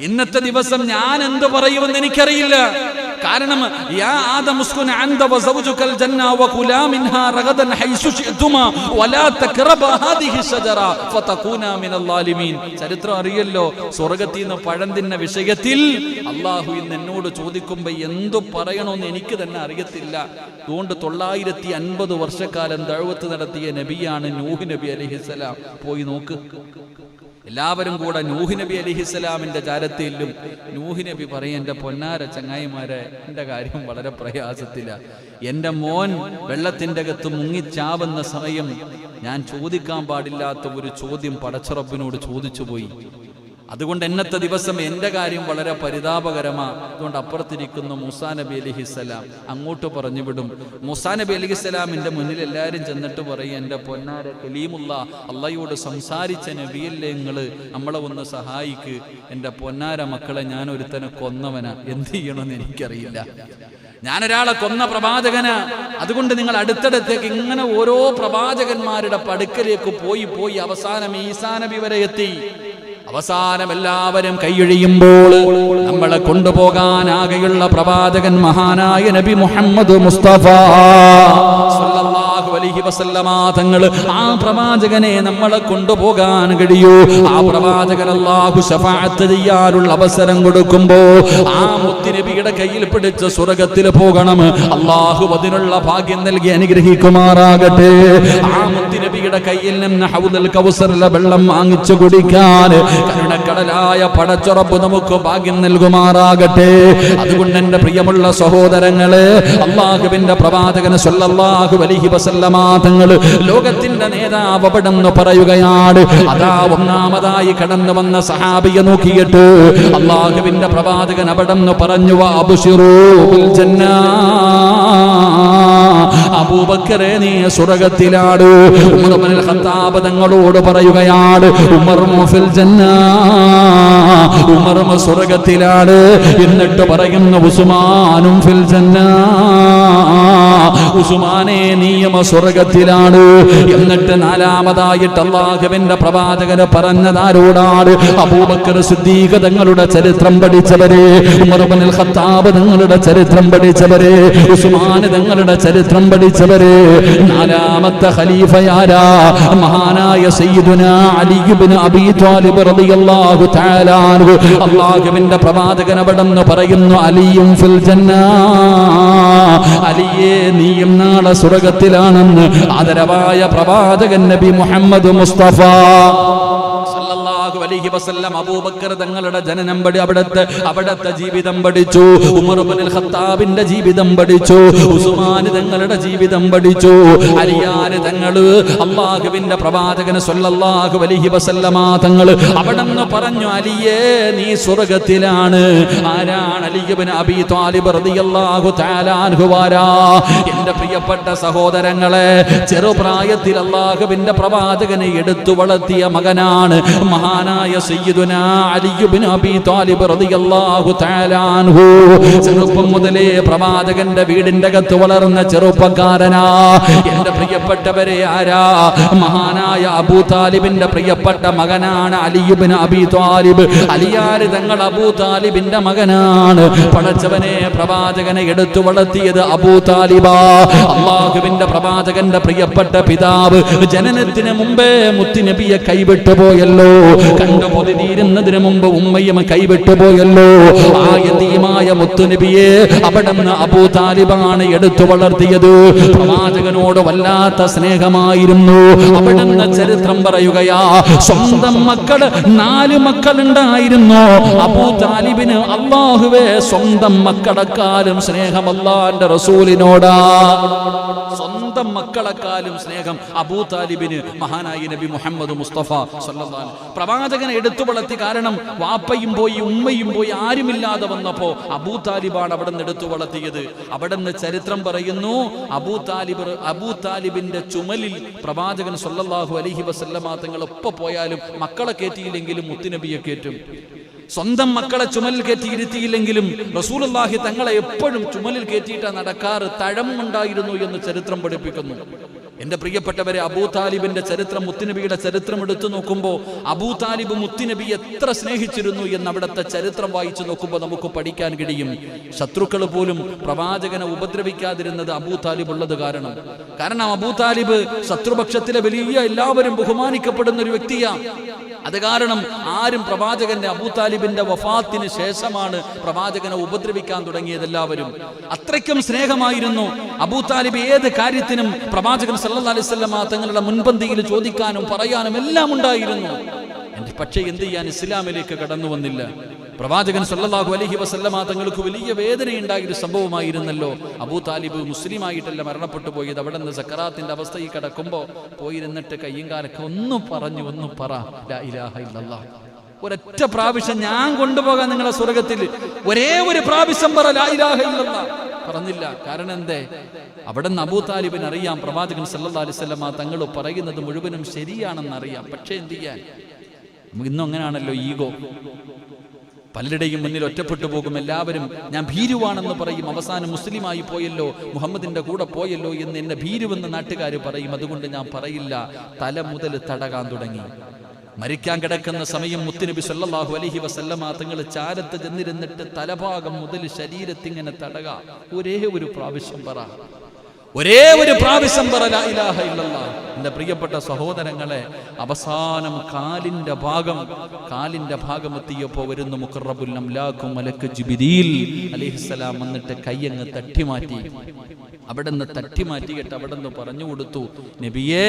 ഇന്നത്തെ ദിവസം ഞാൻ എന്ത് പറയുമെന്ന് എനിക്കറിയില്ല. കാരണം യാ ആദം ഉസ്കുൻ അൻത വസൗജുകൽ ജന്ന വകുലാ മിൻഹാ റഗദൻ ഹൈസു ശിഅ്തുമാ വലാ തഖറബ ഹാദിഹി ഷജറ ഫതകൂനാ മിനൽ ളാലിമീൻ. ചരിത്രം അറിയല്ലോ. സ്വർഗ്ഗത്തിൽ നിന്ന് പഴം തിന്ന വിഷയത്തിൽ അല്ലാഹു ഇന്ന് എന്നോട് ചോദിക്കുമ്പോൾ എന്തു പറയണമെന്ന് എനിക്ക് തന്നെ അറിയത്തില്ല. അതുകൊണ്ട് 950 വർഷക്കാലം ദഅവത്ത് നടത്തിയ നബിയാണ് നൂഹ് നബി അലൈഹിസ്സലാം. പോയി നോക്ക്. എല്ലാവരും കൂടെ നൂഹ് നബി അലൈഹിസ്സലാമിന്റെ ചാരത്തിലും നൂഹ് നബി പറയും, എൻ്റെ പൊന്നാര ചങ്ങായിമാരെ, എൻ്റെ കാര്യം വളരെ പ്രയാസത്തിലാണ്. എൻ്റെ മോൻ വെള്ളത്തിൻ്റെ അകത്ത് മുങ്ങിച്ചാവുന്ന സമയം ഞാൻ ചോദിക്കാൻ പാടില്ലാത്ത ഒരു ചോദ്യം പടച്ചറബിനോട് ചോദിച്ചു പോയി. അതുകൊണ്ട് ഇന്നത്തെ ദിവസം എൻ്റെ കാര്യം വളരെ പരിതാപകരമാണ്. അതുകൊണ്ട് അപ്പുറത്തിരിക്കുന്ന മൂസാ നബി അലൈഹിസ്സലാം അങ്ങോട്ട് പറഞ്ഞു വിടും. മൂസാ നബി അലൈഹിസ്സലാമിൻ്റെ മുന്നിൽ എല്ലാവരും ചെന്നിട്ട് പറയും, എൻ്റെ പൊന്നാര കലീമുള്ള അള്ളയോട് സംസാരിച്ച നബിയല്ലേ നിങ്ങൾ, നമ്മളെ ഒന്ന് സഹായിക്ക്. എൻ്റെ പൊന്നാര മക്കളെ, ഞാൻ ഒരുത്തനെ കൊന്നവനാ, എന്ത് ചെയ്യണമെന്ന് എനിക്കറിയില്ല. ഞാനൊരാളെ കൊന്ന പ്രവാചകനാ. അതുകൊണ്ട് നിങ്ങൾ അടുത്തടുത്തേക്ക് ഇങ്ങനെ ഓരോ പ്രവാചകന്മാരുടെ പടുക്കലേക്ക് പോയി പോയി അവസാനം ഈസാ നബി വരെ എത്തി. അവസാനം എല്ലാവരും കൈയൊഴിയുമ്പോൾ നമ്മളെ കൊണ്ടുപോകാൻ ആകെയുള്ള പ്രവാചകൻ മഹാനായ നബി മുഹമ്മദ് മുസ്തഫ സല്ലല്ലാഹു അലൈഹി വസല്ലമ തങ്ങൾ. ആ പ്രവാചകനെ നമ്മളെ കൊണ്ടുപോകാൻ കഴിയൂ. ആ പ്രവാചകൻ അല്ലാഹു ശഫാഅത്ത് ചെയ്യാനുള്ള അവസരം കൊടുക്കുമ്പോൾ ആ മുത്തുനബിയുടെ കയ്യിൽ പിടിച്ച് സ്വർഗ്ഗത്തിൽ പോകണം. അല്ലാഹു അതിനുള്ള ഭാഗ്യം നൽകി അനുഗ്രഹിക്കുമാറാകട്ടെ. ആ മുത്തുനബിയുടെ കയ്യിൽ നിന്ന് ഹൗദുൽ കൗസറിലെ വെള്ളം വാങ്ങിച്ചു കുടിക്കാൻ കരുണക്കടലായ പടച്ചറബ് നമുക്ക് ഭാഗ്യം നൽകുമാറാകട്ടെ. അതുകൊണ്ട് എൻ്റെ പ്രിയമുള്ള സഹോദരങ്ങളെ, അല്ലാഹുവിന്റെ പ്രവാചകൻ സല്ലല്ലാഹു അലൈഹി വസല്ലമ തങ്ങൾ ലോകത്തിന്റെ നേതാവ് അവിടെന്ന് പറയുകയാണ്. അതാ ഒന്നാമതായി കടന്നു വന്ന സഹാബിയെ നോക്കിയിട്ട് അല്ലാഹുവിന്റെ പ്രവാചകൻ അവിടെന്ന് പറഞ്ഞു, അബ്ശിറൂ ബിൽ ജന്ന, അബൂബക്കറെ നീ സ്വർഗ്ഗത്തിലാണ്. ഉമർ ഇബ്നുൽ ഖത്താബ് തങ്ങളോട് പറയുകയാണ്, ഉമർ ഫിൽ ജന്ന, ഉമർ സ്വർഗ്ഗത്തിലാണ്. എന്നിട്ട് പറയുന്നു, ഉസ്മാനും ഫിൽ ജന്ന, ഉസ്മാനെ നീയും സ്വർഗ്ഗത്തിലാണ്. എന്നിട്ട് നാലാമതായിട്ട് അല്ലാഹുവിന്റെ പ്രവാചകന് പറഞ്ഞതാരോടാണ്? അബൂബക്കർ സിദ്ദീഖ് തങ്ങളുടെ ചരിത്രം പഠിച്ചവരെ, ഉമർ ഇബ്നുൽ ഖത്താബ് തങ്ങളുടെ ചരിത്രം പഠിച്ചവരെ, ഉസ്മാൻ തങ്ങളുടെ ചരിത്രം പഠിച്ചവരെ. നാലാമത്തെ ഖലീഫയാരാ? മഹാനായ സയ്യിദുനാ അലി ഇബ്നു അബീ ത്വാലിബ് റളിയല്ലാഹു തആല അൻഹു. അല്ലാഹുവിന്റെ പ്രവാചകൻ അവിടെന്ന് പറയുന്നു, അലിയും ഫിൽ ജന്ന, അലിയെ നീയും നാളെ സ്വർഗ്ഗത്തിലാണെന്ന് ആദരവായ പ്രവാചകൻ നബി മുഹമ്മദ് മുസ്തഫ സല്ലല്ലാഹു അലൈഹി വസല്ലം അബൂബക്കർ തങ്ങളുടെ ജനനം അവിടുത്തെ ജീവിതം പഠിച്ചു. ഉമർ ഇബ്നുൽ ഖത്താബിന്റെ ജീവിതം പഠിച്ചു. ഉസ്മാൻ തങ്ങളുടെ ജീവിതം പഠിച്ചു. അലിയാർ തങ്ങള് അല്ലാഹുവിന്റെ പ്രവാചകൻ സ്വല്ലല്ലാഹു അലൈഹി വസല്ലമ തങ്ങൾ അവിടെന്ന് പറഞ്ഞു, അലിയേ നീ സ്വർഗ്ഗത്തിലാണ്. ആരാണ്? അലി ഇബ്നു അബീ ത്വാലിബ് റളിയല്ലാഹു തആല അൻഹു. എന്റെ പ്രിയപ്പെട്ട സഹോദരങ്ങളെ, ചെറുപ്രായത്തിൽ അല്ലാഹുവിന്റെ പ്രവാചകനെ എടുത്തു വളർത്തിയ മകനാണ് മഹാനായ സയ്യിദുനാ അലി ഇബ്നു അബീ ത്വാലിബ് റളിയല്ലാഹു തആല അൻഹു. ചെറുപ്പം മുതലേ പ്രവാചകന്റെ വീടിന്റെ അകത്ത് വളർന്ന ചെറുപ്പക്കാരനാ. എന്റെ പ്രിയപ്പെട്ടവരെ, ആരാ? മഹാനായ അബൂ താലിബിന്റെ പ്രിയപ്പെട്ട മകനാണ് അലി ഇബ്നു അബീ ത്വാലിബ്. അലിയാർ തങ്ങൾ അബൂ താലിബിന്റെ മകനാണ്. പടച്ചവനെ, പ്രവാചകനെ എടുത്തു വളർത്തിയത് അബൂ താലിബാ. അല്ലാഹുവിന്റെ പ്രവാചകന്റെ പ്രിയപ്പെട്ട പിതാവ് ജനനത്തിന് മുമ്പേ മുത്തുനബിയെ കൈവിട്ടുപോയല്ലോ. കണ്ടു പൊതിതീരുന്നതിന് മുമ്പ് ഉമ്മയും കൈവിട്ടുപോയല്ലോ. ആ യതീമായ മുത്തുനബിയെ അവിടുന്ന് അബൂ താലിബാണ് എടുത്തു വളർത്തിയത്. പ്രവാചകനോട് വല്ലാത്ത സ്നേഹമായിരുന്നു. അവിടുന്ന് ചരിത്രം പറയുകയാ, സ്വന്തം മക്കള് 4 മക്കളുണ്ടായിരുന്നു. അബൂ താലിബിന് അല്ലാഹുവേ സ്വന്തം മക്കളെക്കാളും സ്നേഹം അല്ലാഹുവിന്റെ റസൂലിനോടാ. സ്വന്തം മക്കളെക്കാളും സ്നേഹം അബൂ താലിബിന് മഹാനായ നബി മുഹമ്മദ് മുസ്തഫ സല്ലല്ലാഹു അലൈഹി വസല്ലം. പ്രവാചകനെ എടുത്തു വളർത്തി. കാരണം വാപ്പയും പോയി ഉമ്മയും പോയി ആരുമില്ലാതെ വന്നപ്പോ അബൂ താലിബാണ് അവിടെ നിന്ന് എടുത്തു വളർത്തിയത്. അവിടെ നിന്ന് ചരിത്രം പറയുന്നു, അബൂ താലിബിന്റെ ചുമലിൽ പ്രവാചകൻ സല്ലല്ലാഹു അലൈഹി വസല്ലമ തങ്ങൾ എപ്പോ പോയാലും മക്കളെ കയറ്റിയില്ലെങ്കിലും മുത്തുനബിയെ കയറ്റും. സ്വന്തം മക്കളെ ചുമലിൽ കയറ്റി ഇരുത്തിയില്ലെങ്കിലും റസൂലുള്ളാഹി തങ്ങളെ എപ്പോഴും ചുമലിൽ കയറ്റിയിട്ടാ നടക്കാറ്. തഴമുണ്ടായിരുന്നു എന്ന് ചരിത്രം പഠിപ്പിക്കുന്നു. എന്റെ പ്രിയപ്പെട്ടവരെ, അബൂ താലിബിന്റെ ചരിത്രം, മുത്തുനബിയുടെ ചരിത്രം എടുത്തു നോക്കുമ്പോൾ അബൂ താലിബ് മുത്തുനബി എത്ര സ്നേഹിച്ചിരുന്നു എന്ന് അവിടുത്തെ ചരിത്രം വായിച്ചു നോക്കുമ്പോൾ നമുക്ക് പഠിക്കാൻ കഴിയും. ശത്രുക്കൾ പോലും പ്രവാചകനെ ഉപദ്രവിക്കാതിരുന്നത് അബൂ താലിബ് ഉള്ളത് കാരണം അബൂ താലിബ് ശത്രുപക്ഷത്തിലെ വലിയ എല്ലാവരും ബഹുമാനിക്കപ്പെടുന്ന ഒരു വ്യക്തിയാണ്. അത് കാരണം ആരും പ്രവാചകന്റെ അബൂ താലിബിന്റെ വഫാത്തിന് ശേഷമാണ് പ്രവാചകനെ ഉപദ്രവിക്കാൻ തുടങ്ങിയത് എല്ലാവരും. അത്രയ്ക്കും സ്നേഹമായിരുന്നു അബൂ താലിബ്. ഏത് കാര്യത്തിനും പ്രവാചകൻ സല്ലല്ലാഹു അലൈഹി വസല്ലം തങ്ങളുടെ മുൻപന്തിയിൽ ചോദിക്കാനും പറയാനും എല്ലാം ഉണ്ടായിരുന്നു. പക്ഷേ എന്ത് ചെയ്യാൻ, ഇസ്ലാമിലേക്ക് കടന്നു വന്നില്ല. പ്രവാചകൻ സല്ലല്ലാഹു അലൈഹി വസല്ലമ തങ്ങൾക്ക് വലിയ വേദനയുണ്ടായൊരു സംഭവമായിരുന്നല്ലോ. അബൂ താലിബ് മുസ്ലിമായിട്ടല്ല മരണപ്പെട്ടു പോയത്. അവിടെ നിന്ന് സക്കറാത്തിന്റെ അവസ്ഥയിൽ കിടക്കുമ്പോ പോയിരുന്നിട്ട് കയ്യും കാലൊക്കെ ഒന്ന് പറ ലാ ഇലാഹ ഇല്ലല്ലാഹ്. ഒരൊറ്റ പ്രാവശ്യം ഞാൻ കൊണ്ടുപോകാൻ നിങ്ങളെ സ്വർഗത്തിൽ, ഒരേ ഒരു പ്രാവശ്യം പറ ലാ ഇലാഹ ഇല്ലല്ലാഹ്. പറഞ്ഞില്ല. കാരണം എന്തേ? അവിടെ നിന്ന് അബൂ താലിബിന് അറിയാം പ്രവാചകൻ സല്ലല്ലാഹു അലൈഹി വസല്ലമ തങ്ങൾ പറയുന്നത് മുഴുവനും ശരിയാണെന്നറിയാം. പക്ഷേ എന്ത് ചെയ്യാൻ, ഇന്നും അങ്ങനെയാണല്ലോ ഈഗോ. പലരുടെയും മുന്നിൽ ഒറ്റപ്പെട്ടു പോകും. എല്ലാവരും ഞാൻ ഭീരുവാണെന്ന് പറയും. അവസാനം മുസ്ലിമായി പോയല്ലോ, മുഹമ്മദിന്റെ കൂടെ പോയല്ലോ എന്ന് എന്നെ ഭീരുവെന്ന് നാട്ടുകാർ പറയും. അതുകൊണ്ട് ഞാൻ പറയില്ല. തല മുതൽ തടകാൻ തുടങ്ങി. മരിക്കാൻ കിടക്കുന്ന സമയം മുത്തുനബി സല്ലല്ലാഹു അലൈഹി വസല്ലമ തങ്ങൾ ചാരത്ത് ചെന്നിരുന്നിട്ട് തലഭാഗം മുതൽ ശരീരത്തിങ്ങനെ തടക. ഒരേ ഒരു പ്രാവശ്യം പറ ലാ ഇലാഹ ഇല്ലല്ലാഹ്. എന്റെ പ്രിയപ്പെട്ട സഹോദരങ്ങളെ, അവസാനം കാലിന്റെ ഭാഗം എത്തിയപ്പോ വരുന്നു മുഖറബുൽ അംലാഖു മലക്ക് ജിബ്രീൽ അലൈഹിസ്സലാം വന്നിട്ട് കയ്യങ്ങ് തട്ടിമാറ്റി. അവിടെ നിന്ന് തട്ടിമാറ്റിയിട്ട് അവിടെ നിന്ന് പറഞ്ഞു കൊടുത്തു, നബിയേ,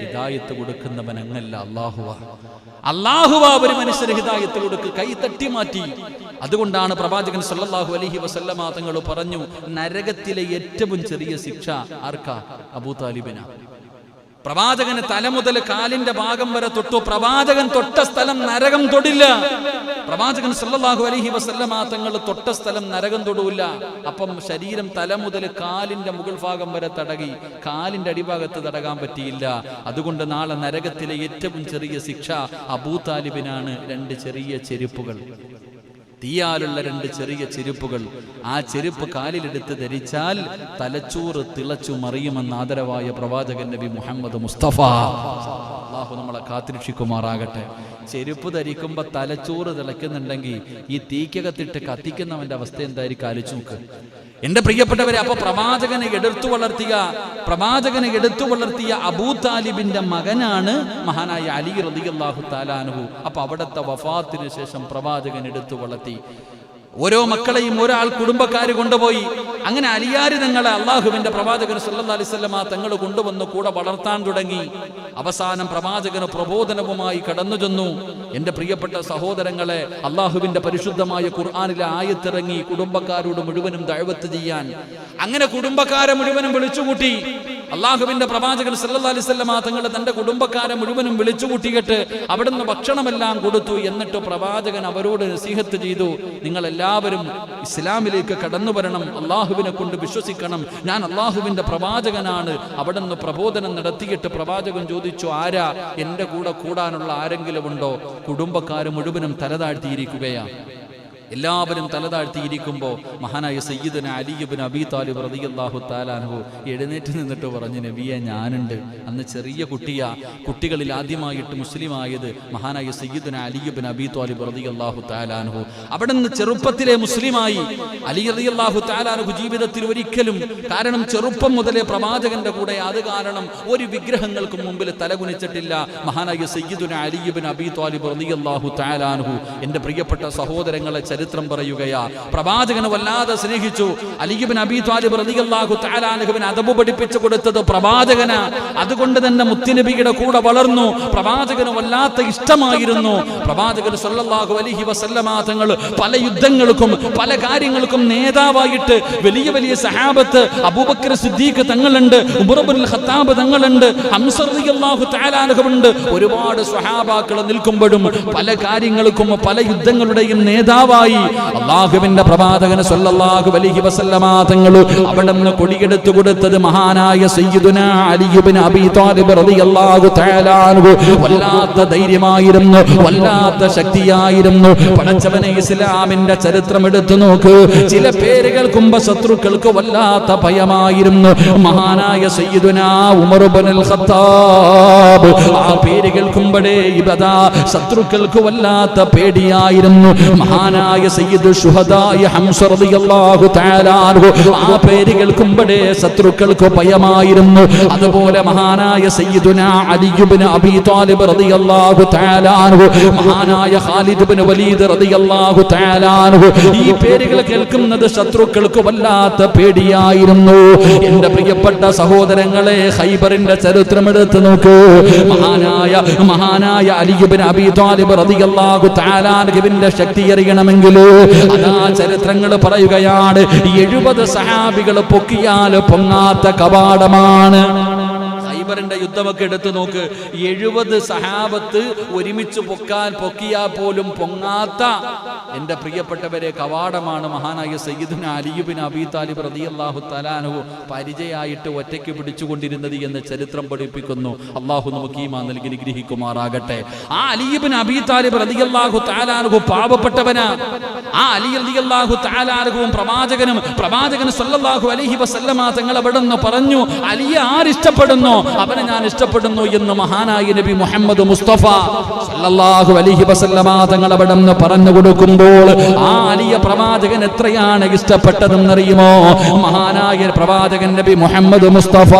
ഹിദായത്ത് കൊടുക്കുന്നവൻ അങ്ങല്ല, അല്ലാഹുവാ ഒരു മനുഷ്യന് ഹിദായത്ത് കൊടുക്ക്. കൈ തട്ടിമാറ്റി. അതുകൊണ്ടാണ് പ്രവാചകൻ സല്ലല്ലാഹു അലൈഹി വസല്ലമ തങ്ങൾ പറഞ്ഞു, നരകത്തിലെ ഏറ്റവും ചെറിയ ശിക്ഷ ആർക്കാ? അബൂ താലിബിനാ. പ്രവാചകന് തല മുതൽ കാലിന്റെ ഭാഗം വരെ തൊട്ടു. പ്രവാചകൻ തൊട്ട സ്ഥലം നരകം തൊടില്ല. പ്രവാചകൻ സല്ലല്ലാഹു അലൈഹി വസല്ലമ തങ്ങൾ തൊട്ട സ്ഥലം നരകം തൊടൂല. അപ്പം ശരീരം തല മുതൽ കാലിന്റെ മുകൾ ഭാഗം വരെ തടകി. കാലിന്റെ അടിഭാഗത്ത് തടകാൻ പറ്റിയില്ല. അതുകൊണ്ട് നാളെ നരകത്തിലെ ഏറ്റവും ചെറിയ ശിക്ഷ അബൂ താലിബിനാണ്. 2 ചെറിയ ചെരുപ്പുകൾ, തീയാലുള്ള 2 ചെറിയ ചെരുപ്പുകൾ. ആ ചെരുപ്പ് കാലിലെടുത്ത് ധരിച്ചാൽ തലച്ചോറ് തിളച്ചു മറിയുമെന്ന് ആദരവായ പ്രവാചകൻ നബി മുഹമ്മദ് മുസ്തഫ. അല്ലാഹു നമ്മളെ കാത്തിരക്ഷിക്കുമാറാകട്ടെ. ചെരുപ്പ് ധരിക്കുമ്പോ തലച്ചോറ് തിളയ്ക്കുന്നുണ്ടെങ്കിൽ ഈ തീക്കകത്തിട്ട് കത്തിക്കുന്നവന്റെ അവസ്ഥ എന്തായിരിക്കും ആലോചിച്ച് നോക്ക്. എന്റെ പ്രിയപ്പെട്ടവരെ, അപ്പൊ പ്രവാചകനെ എടുത്തു വളർത്തിയ അബൂ താലിബിന്റെ മകനാണ് മഹാനായ അലി റളിയല്ലാഹു തആല അൻഹു. അപ്പൊ അവിടുത്തെ വഫാത്തിന് ശേഷം പ്രവാചകൻ എടുത്തു വളർത്തി. ഓരോ മക്കളെയും ഒരാൾ കുടുംബക്കാര് കൊണ്ടുപോയി. അങ്ങനെ അലിയാരി തങ്ങളെ അള്ളാഹുവിന്റെ പ്രവാചകൻ സല്ലല്ലാഹു അലൈഹി വസല്ലമ തങ്ങൾ കൊണ്ടുവന്ന് കൂടെ വളർത്താൻ തുടങ്ങി. അവസാനം പ്രവാചകന് പ്രബോധനവുമായി കടന്നു ചെന്നു. എന്റെ പ്രിയപ്പെട്ട സഹോദരങ്ങളെ, അള്ളാഹുവിന്റെ പരിശുദ്ധമായ ഖുർആനിലെ ആയത്തിറങ്ങി കുടുംബക്കാരോട് മുഴുവനും ദഅവത്ത് ചെയ്യാൻ. അങ്ങനെ കുടുംബക്കാരെ മുഴുവനും വിളിച്ചുകൂട്ടി. അള്ളാഹുവിന്റെ പ്രവാചകൻ സല്ലല്ലാഹു അലൈഹി വസല്ലമ തങ്ങൾ തന്റെ കുടുംബക്കാരെ മുഴുവനും വിളിച്ചുകൂട്ടിയിട്ട് അവിടുന്ന് ഭക്ഷണമെല്ലാം കൊടുത്തു. എന്നിട്ട് പ്രവാചകൻ അവരോട് നസീഹത്ത് ചെയ്തു, നിങ്ങൾ എല്ലാവരും ഇസ്ലാമിലേക്ക് കടന്നു വരണം, അള്ളാഹുവിനെ കൊണ്ട് വിശ്വസിക്കണം, ഞാൻ അള്ളാഹുവിന്റെ പ്രവാചകനാണ്. അവിടുന്ന് പ്രബോധനം നടത്തിയിട്ട് പ്രവാചകൻ ചോദിച്ചു, ആരാ എന്റെ കൂടെ കൂടാനുള്ള ആരെങ്കിലും ഉണ്ടോ? കുടുംബക്കാര് മുഴുവനും തലതാഴ്ത്തിയിരിക്കുകയാണ്. എല്ലാവരും തലതാഴ്ത്തിയിരിക്കുമ്പോൾ മഹാനായ സയ്യിദുന അലി ഇബ്നു അബീ ത്വാലിബ് റളിയല്ലാഹു തആല അൻഹു എഴുന്നേറ്റ് നിന്നിട്ട് പറഞ്ഞു, നബിയെ ഞാനുണ്ട്. അന്ന് ചെറിയ കുട്ടികളിൽ ആദ്യമായിട്ട് മുസ്ലിമായത് മഹാനായ സയ്യിദുന അലി ഇബ്നു അബീ ത്വാലിബ് റളിയല്ലാഹു തആല അൻഹു. അവിടുന്ന് ചെറുപ്പത്തിലെ മുസ്ലിമായി. അലി റളിയല്ലാഹു തആല അൻഹു ജീവിതത്തിൽ ഒരിക്കലും, കാരണം ചെറുപ്പം മുതലേ പ്രവാചകന്റെ കൂടെ, അത് കാരണം ഒരു വിഗ്രഹങ്ങൾക്ക് മുമ്പിൽ തലകുനിച്ചിട്ടില്ല. മഹാനായ സയ്യിദുന അലി ഇബ്നു അബീ ത്വാലിബ് റളിയല്ലാഹു തആല അൻഹു. എന്റെ പ്രിയപ്പെട്ട സഹോദരങ്ങളെ, ചരിത്രം പറയുകയാ, പ്രവാചകനെ വല്ലാതെ സ്നേഹിച്ചു. അലി ഇബ്നു അബീ ത്വാലിബ് റളിയല്ലാഹു തആല അൻഹുവിനെ അദബ് പഠിപ്പിച്ചു കൊടുത്തത് പ്രവാചകന. അതുകൊണ്ട് തന്നെ മുത്തുനബിയുടെ കൂടെ വളർന്നു. പ്രവാചകന് വല്ലാത്ത ഇഷ്ടമായിരുന്നു. പ്രവാചകൻ സല്ലല്ലാഹു അലൈഹി വസല്ലമ തങ്ങൾ പല യുദ്ധങ്ങൾക്കും പല കാര്യങ്ങൾക്കും നേതാവായിട്ട് വലിയ വലിയ സഹാബത്ത്, അബൂബക്കർ സിദ്ദീഖ് തങ്ങളുണ്ട്, ഉമർ ഇബ്നുൽ ഖത്താബ് തങ്ങളുണ്ട്, ഹംസ റളിയല്ലാഹു തആല അൻഹുണ്ട്, ഒരുപാട് സ്വഹാബാക്കൾ നിൽക്കുമ്പോഴും പല കാര്യങ്ങൾക്കും പല യുദ്ധങ്ങളുടെയും നേതാവായി അള്ളാഹുവിന്റെ പ്രവാചകൻ സല്ലല്ലാഹു അലൈഹി വസല്ലമ തങ്ങൾ അവിടുന്ന് കൊടിയെടുത്തു കൊടുത്തത് മഹാനായ സയ്യിദുനാ അലി ഇബ്നു അബീ ത്വാലിബ് റളിയല്ലാഹു തആല അൻഹു. വല്ലാത്ത ധൈര്യമായിരുന്നു, വല്ലാത്ത ശക്തിയായിരുന്നു. പടച്ചവനെ, ഇസ്ലാമിന്റെ ചരിത്രം എടുത്തു നോക്ക്. ചില പേരുകൾക്കുമ്പോ ശത്രുക്കൾക്ക് വല്ലാത്ത ഭയമായിരുന്നു. മഹാനായ സയ്യിദുനാ ഉമർ ഇബ്നുൽ ഖത്താബ്, ആ പേര് കേൾക്കുമ്പോഴേ ഇബദാ ശത്രുക്കൾക്ക് വല്ലാത്ത പേടിയായിരുന്നു. മഹാനായ സയ്യിദ് ശുഹദായ ഹംസ റളിയല്ലാഹു തആല അൻഹു, ആ പേര് കേൾക്കുമ്പോഴേ ശത്രുക്കൾക്ക് ഭയമായിരുന്നു. അതുപോലെ മഹാനായ സയ്യിദുനാ അലി ഇബ്നു അബീ ത്വാലിബ് റളിയല്ലാഹു തആല അൻഹു, മഹാനായ ഖാലിദ് ഇബ്നു വലീദ് റളിയല്ലാഹു തആല അൻഹു, ഈ പേരുകൾ കേൾക്കുന്നത് ശത്രുക്കൾക്ക് വല്ലാത്ത പേടിയായിരുന്നു. എന്റെ പ്രിയപ്പെട്ട സഹോദരങ്ങളെ, ഖൈബറിന്റെ ചരിത്രം എടുത്തു നോക്കൂ. മഹാനായ അലി ഇബ്നു അബീ ത്വാലിബ് റളിയല്ലാഹു തആല അൻഹുവിന്റെ ശക്തി അറിയണമെങ്കിൽ അതാ ചരിത്രങ്ങൾ പറയുകയാണ്, 70 സഹാബികൾ പൊക്കിയാൽ പൊങ്ങാത്ത കവാടമാണ്. ഖൈബറിന്റെ യുദ്ധമൊക്കെ എടുത്തു നോക്ക്. 70 സഹാബത്ത് ഒരുമിച്ച് പൊക്കിയാൽ പോലും പൊങ്ങാത്ത, എന്റെ പ്രിയപ്പെട്ടവരെ, കവാടമാണ് മഹാനായ സയ്യിദുനാ അലി ഇബ്നു അബീ ത്വാലിബ് റളിയല്ലാഹു തആല അൻഹു പരിചയമായിട്ട് ഒറ്റയ്ക്ക് പിടിച്ചുകൊണ്ടിരുന്നത് എന്ന് ചരിത്രം പഠിപ്പിക്കുന്നു. അള്ളാഹു നമുക്ക് ഈമാൻ നൽകി അനുഗ്രഹിക്കുമാറാകട്ടെ. ആ അലി ഇബ്നു അബീ ത്വാലിബ് റളിയല്ലാഹു തആല അൻഹു പാവപ്പെട്ടവനാ. ആ അലി റളിയല്ലാഹു തആല അൻഹുവും പ്രവാചകൻ സല്ലല്ലാഹു അലൈഹി വസല്ലമ തങ്ങൾ അവിടുന്ന് പറഞ്ഞു, അലിയെ ആരിഷ്ടപ്പെടുന്നു അവനെ ഞാൻ ഇഷ്ടപ്പെടുന്നു എന്ന് മഹാനായ നബി മുഹമ്മദ് മുസ്തഫ സല്ലല്ലാഹു അലൈഹി വസല്ലമ തങ്ങൾ അവിടുന്ന് പറഞ്ഞു കൊടുക്കുമ്പോൾ ആ അലിയ പ്രവാചകൻ എത്രയാണ് ഇഷ്ടപ്പെട്ടതെന്നറിയുമോ? മഹാനായ പ്രവാചകൻ നബി മുഹമ്മദ് മുസ്തഫ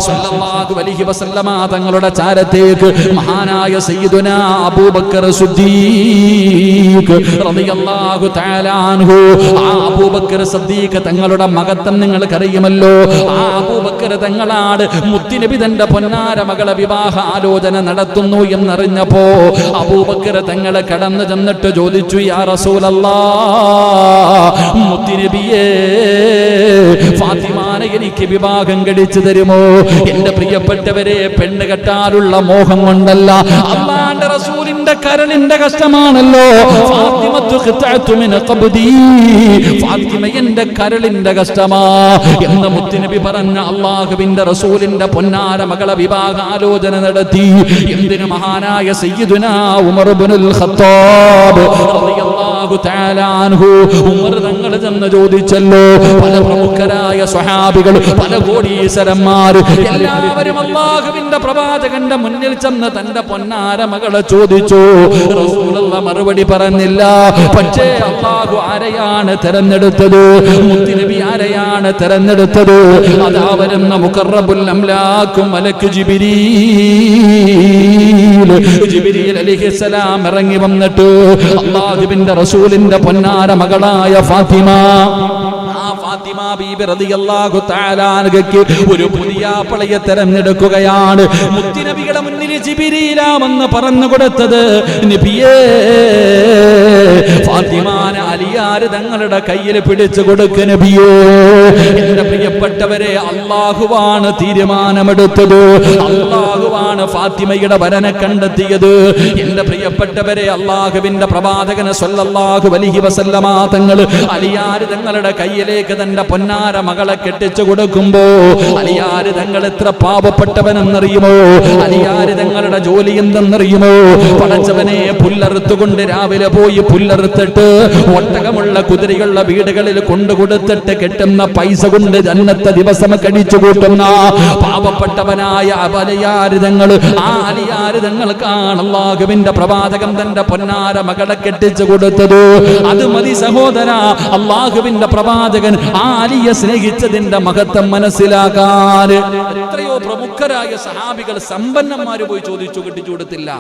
സല്ലല്ലാഹു അലൈഹി വസല്ലമ തങ്ങളുടെ ചാരത്തേക്ക് മഹാനായ സയ്യിദുനാ അബൂബക്കർ സിദ്ദീഖ് റളിയല്ലാഹു തആല അൻഹു, ആ അബൂബക്കർ സിദ്ദീഖ് തങ്ങളുടെ മഹത്വം നിങ്ങൾക്കറിയുമല്ലോ. ആ അബൂബക്കർ തങ്ങളാണ് മുത്തുനബി തന്റെ പൊന്നാര മകളെ വിവാഹ ആലോചന നടത്തുന്നു എന്നറിഞ്ഞപ്പോ അബൂബക്കർ തങ്ങളെ കടന്നു ചെന്നിട്ട് ചോദിച്ചു, യാ റസൂലല്ലാഹ്, മുത്തുനബിയേ, ഫാത്തിമാനെ എനിക്ക് വിവാഹം കഴിച്ചു തരുമോ? എന്റെ പ്രിയപ്പെട്ടവരെ, പെണ്ണ് കെട്ടാനുള്ള മോഹം കൊണ്ടല്ല, അല്ലാഹുവിന്റെ റസൂലിന്റെ കരളിന്റെ കഷ്ടമാണല്ലോ. ഫാത്തിമ എന്റെ കരളിന്റെ കഷ്ടമാ എന്ന് മുത്തുനബി പറഞ്ഞ അല്ലാഹുവിന്റെ റസൂലിന്റെ പൊന്നാര മകളെ വിവാഹ ആലോചന നടത്തി. എന്തിനു? മഹാനായ സയ്യിദുനാ ഉമർ ഇബ്നുൽ ഖത്താബ് റളിയല്ലാഹു തആല അൻഹു, ഉമർ തങ്ങൾ ചെന്ന് ചോദിച്ചല്ലോ. പല പ്രമുഖരായ സ്വഹാബികൾ, പല കോടീശ്വരന്മാർ, എല്ലാവരും അല്ലാഹുവിന്റെ പ്രവാചകന്റെ മുന്നിൽ ചെന്ന് തന്റെ പൊന്നാര മകളെ ചോദിച്ചു. റസൂലുള്ളാഹി മറുപടി പറഞ്ഞില്ല. പക്ഷേ അല്ലാഹു ആരെയാണ് തെരഞ്ഞെടുത്തത്? മുത്തുനബി ആരെയാണ് തെരഞ്ഞെടുത്തത്? അതാ വരുന്ന മുഖറബുൽ അംലാക്കും മലക്ക് ജിബ്രീൽ ജിബ്രീൽ അലൈഹിസ്സലാം ഇറങ്ങി വന്നിട്ട് അല്ലാഹുവിന്റെ റസൂലിന്റെ പൊന്നാര മകളായ ഫാത്തിമ, ആ ഫാത്തിമ ബീബി റളിയല്ലാഹു തആല അൻഹയ്ക്ക് ഒരു പുതിയ പളയെ തെരഞ്ഞെടുക്കുകയാണ്. മുത്തുനബിയുടെ മുന്നിൽ ജിബ്രീലാമെന്ന് പറഞ്ഞു കൊടുത്തത് നബിയേ ഫാത്തിമാനെ അലിയാർ തങ്ങളുടെ കയ്യിൽ പിടിച്ചു കൊടുക്ക് നബിയേ. എന്റെ പ്രിയപ്പെട്ടവരെ, അല്ലാഹുവാണ് തീരുമാനമെടുത്തത്, അല്ലാഹുവാണ് ഫാത്തിമയുടെ വരനെ കണ്ടെത്തിയത്. എന്റെ പ്രിയപ്പെട്ടവരെ, അല്ലാഹുവിന്റെ പ്രവാചകൻ സ്വല്ലല്ലാഹു അലൈഹി വസല്ലമ തങ്ങൾ അലിയാർ തങ്ങളുടെ കയ്യിലേക്ക് തന്റെ പൊന്നാര മകളെ കെട്ടിച്ചു കൊടുക്കുമ്പോ അലിയാർ തങ്ങൾ എത്ര പാവപ്പെട്ടവനെന്നറിയുമോ? അലിയാർ തങ്ങളുടെ ജോലി എന്തെന്നറിയുമോ? പടച്ചവനെ, പുല്ലറുത്തുകൊണ്ട് രാവിലെ പോയി പുല്ലറുത്തിട്ട് ഒട്ടകമുള്ള കുതിരയുള്ള വീടുകളിൽ കൊണ്ടുകൊടുത്തിട്ട് കെട്ടുന്ന പൈസ കൊണ്ട് ജന്നത്തെ ദിവസം കടിച്ചു കൂട്ടുന്ന പാവപ്പെട്ടവനായ അലിയാരിതങ്ങൾ, ആ അലിയാരിതങ്ങൾക്കാണ് അല്ലാഹുവിന്റെ പ്രവാചകൻ തന്റെ പൊന്നാര മകളെ കെട്ടിച്ചു കൊടുത്തത്. അത് മതി സഹോദര, അല്ലാഹുവിന്റെ പ്രവാചകൻ ആ അലിയെ സ്നേഹിച്ചതിന്റെ മഹത്വം മനസ്സിലാക്കാൻ. എത്രയോ പ്രമുഖരായ സഹാബികൾ, സമ്പന്നന്മാര് പോയി ചോദിച്ചു, കെട്ടിച്ചു കൊടുത്തില്ല.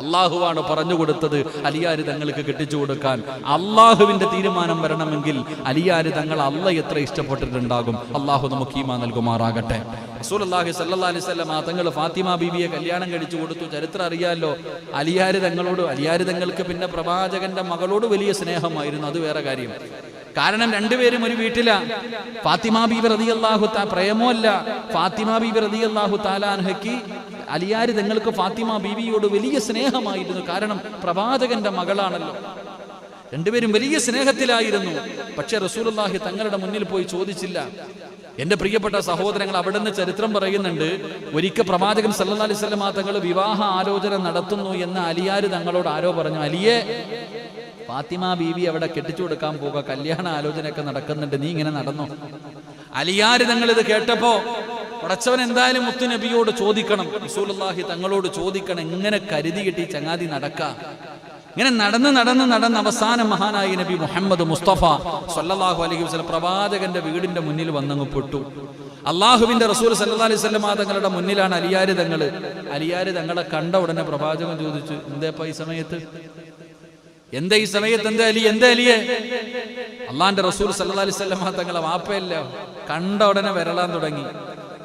അള്ളാഹുവാണ് പറഞ്ഞു കൊടുത്തത് അലിയാർ തങ്ങൾക്ക് കെട്ടിച്ചു കൊടുക്കാൻ. അള്ളാഹുവിന്റെ തീരുമാനം വരണമെങ്കിൽ അലിയാർ തങ്ങൾ അല്ല എത്ര ഇഷ്ടപ്പെട്ടിട്ടുണ്ടാകും. അള്ളാഹു നമുക്ക് ഈമാൻ നൽകുമാറാകട്ടെ. റസൂലുള്ളാഹി സ്വല്ലല്ലാഹി അലൈഹി വസല്ലം തങ്ങൾ ഫാത്തിമ ബീവിയെ കല്യാണം കഴിച്ചു കൊടുത്തു. ചരിത്രം അറിയാലോ. അലിയാർ തങ്ങൾക്ക് പിന്നെ പ്രവാചകന്റെ മകളോട് വലിയ സ്നേഹമായിരുന്നു. അത് വേറെ കാര്യം. കാരണം രണ്ടുപേരും ഒരു വീട്ടിലാ. ഫാത്തിമ ബീവി റളിയല്ലാഹു തആല, പ്രേമമല്ല, ഫാത്തിമ ബീവി റളിയല്ലാഹു തആല അൻഹയ്ക്ക് അലിയാർ തങ്ങൾക്ക് ഫാത്തിമ ബീവിയോട് വലിയ സ്നേഹമായിരുന്നു. കാരണം പ്രവാചകന്റെ മകളാണല്ലോ. രണ്ടുപേരും വലിയ സ്നേഹത്തിലായിരുന്നു. പക്ഷെ റസൂലുള്ളാഹി തങ്ങളുടെ മുന്നിൽ പോയി ചോദിച്ചില്ല. എന്റെ പ്രിയപ്പെട്ട സഹോദരങ്ങൾ, അവിടുന്ന് ചരിത്രം പറയുന്നുണ്ട്, ഒരിക്കൽ പ്രവാചകൻ സല്ലല്ലാഹു അലൈഹി വസല്ലം തങ്ങൾ വിവാഹ ആലോചന നടത്തുന്നു എന്ന് അലിയാർ തങ്ങളോട് ആരോ പറഞ്ഞു. അലിയെ, ഫാത്തിമ ബീവി അവിടെ കെട്ടിച്ചു കൊടുക്കാൻ പോകുക, കല്യാണ ആലോചനയൊക്കെ നടക്കുന്നുണ്ട്, നീ ഇങ്ങനെ നടന്നു. അലിയാർ തങ്ങൾ ഇത് കേട്ടപ്പോ, പടച്ചവൻ എന്തായാലും മുത്തുനബിയോട് ചോദിക്കണം, റസൂലുള്ളാഹി തങ്ങളോട് ചോദിക്കണം, എങ്ങനെ കരുതി കിട്ടി ചങ്ങാതി നടക്കുക. ഇങ്ങനെ നടന്ന് അവസാനം മഹാനായ നബി മുഹമ്മദ് മുസ്തഫ സ്വല്ലല്ലാഹു അലൈഹി വസല്ലം പ്രവാചകന്റെ വീടിന്റെ മുന്നിൽ വന്നങ്ങ് പെട്ടു. അള്ളാഹുവിന്റെ റസൂൽ സല്ലല്ലാഹു അലൈഹി വസല്ലം തങ്ങളുടെ മുന്നിലാണ് അലിയാർ തങ്ങൾ. അലിയാർ തങ്ങളെ കണ്ട ഉടനെ പ്രവാചകൻ ചോദിച്ചു, എന്തേപ്പാ ഈ സമയത്ത്, എന്താ ഈ സമയത്ത്, എന്താ അലിയെ? അള്ളാന്റെ റസൂൽ സല്ലല്ലാഹു അലൈഹി വസല്ലം തങ്ങളെ വാപ്പയല്ല, കണ്ട ഉടനെ വരളാൻ തുടങ്ങി.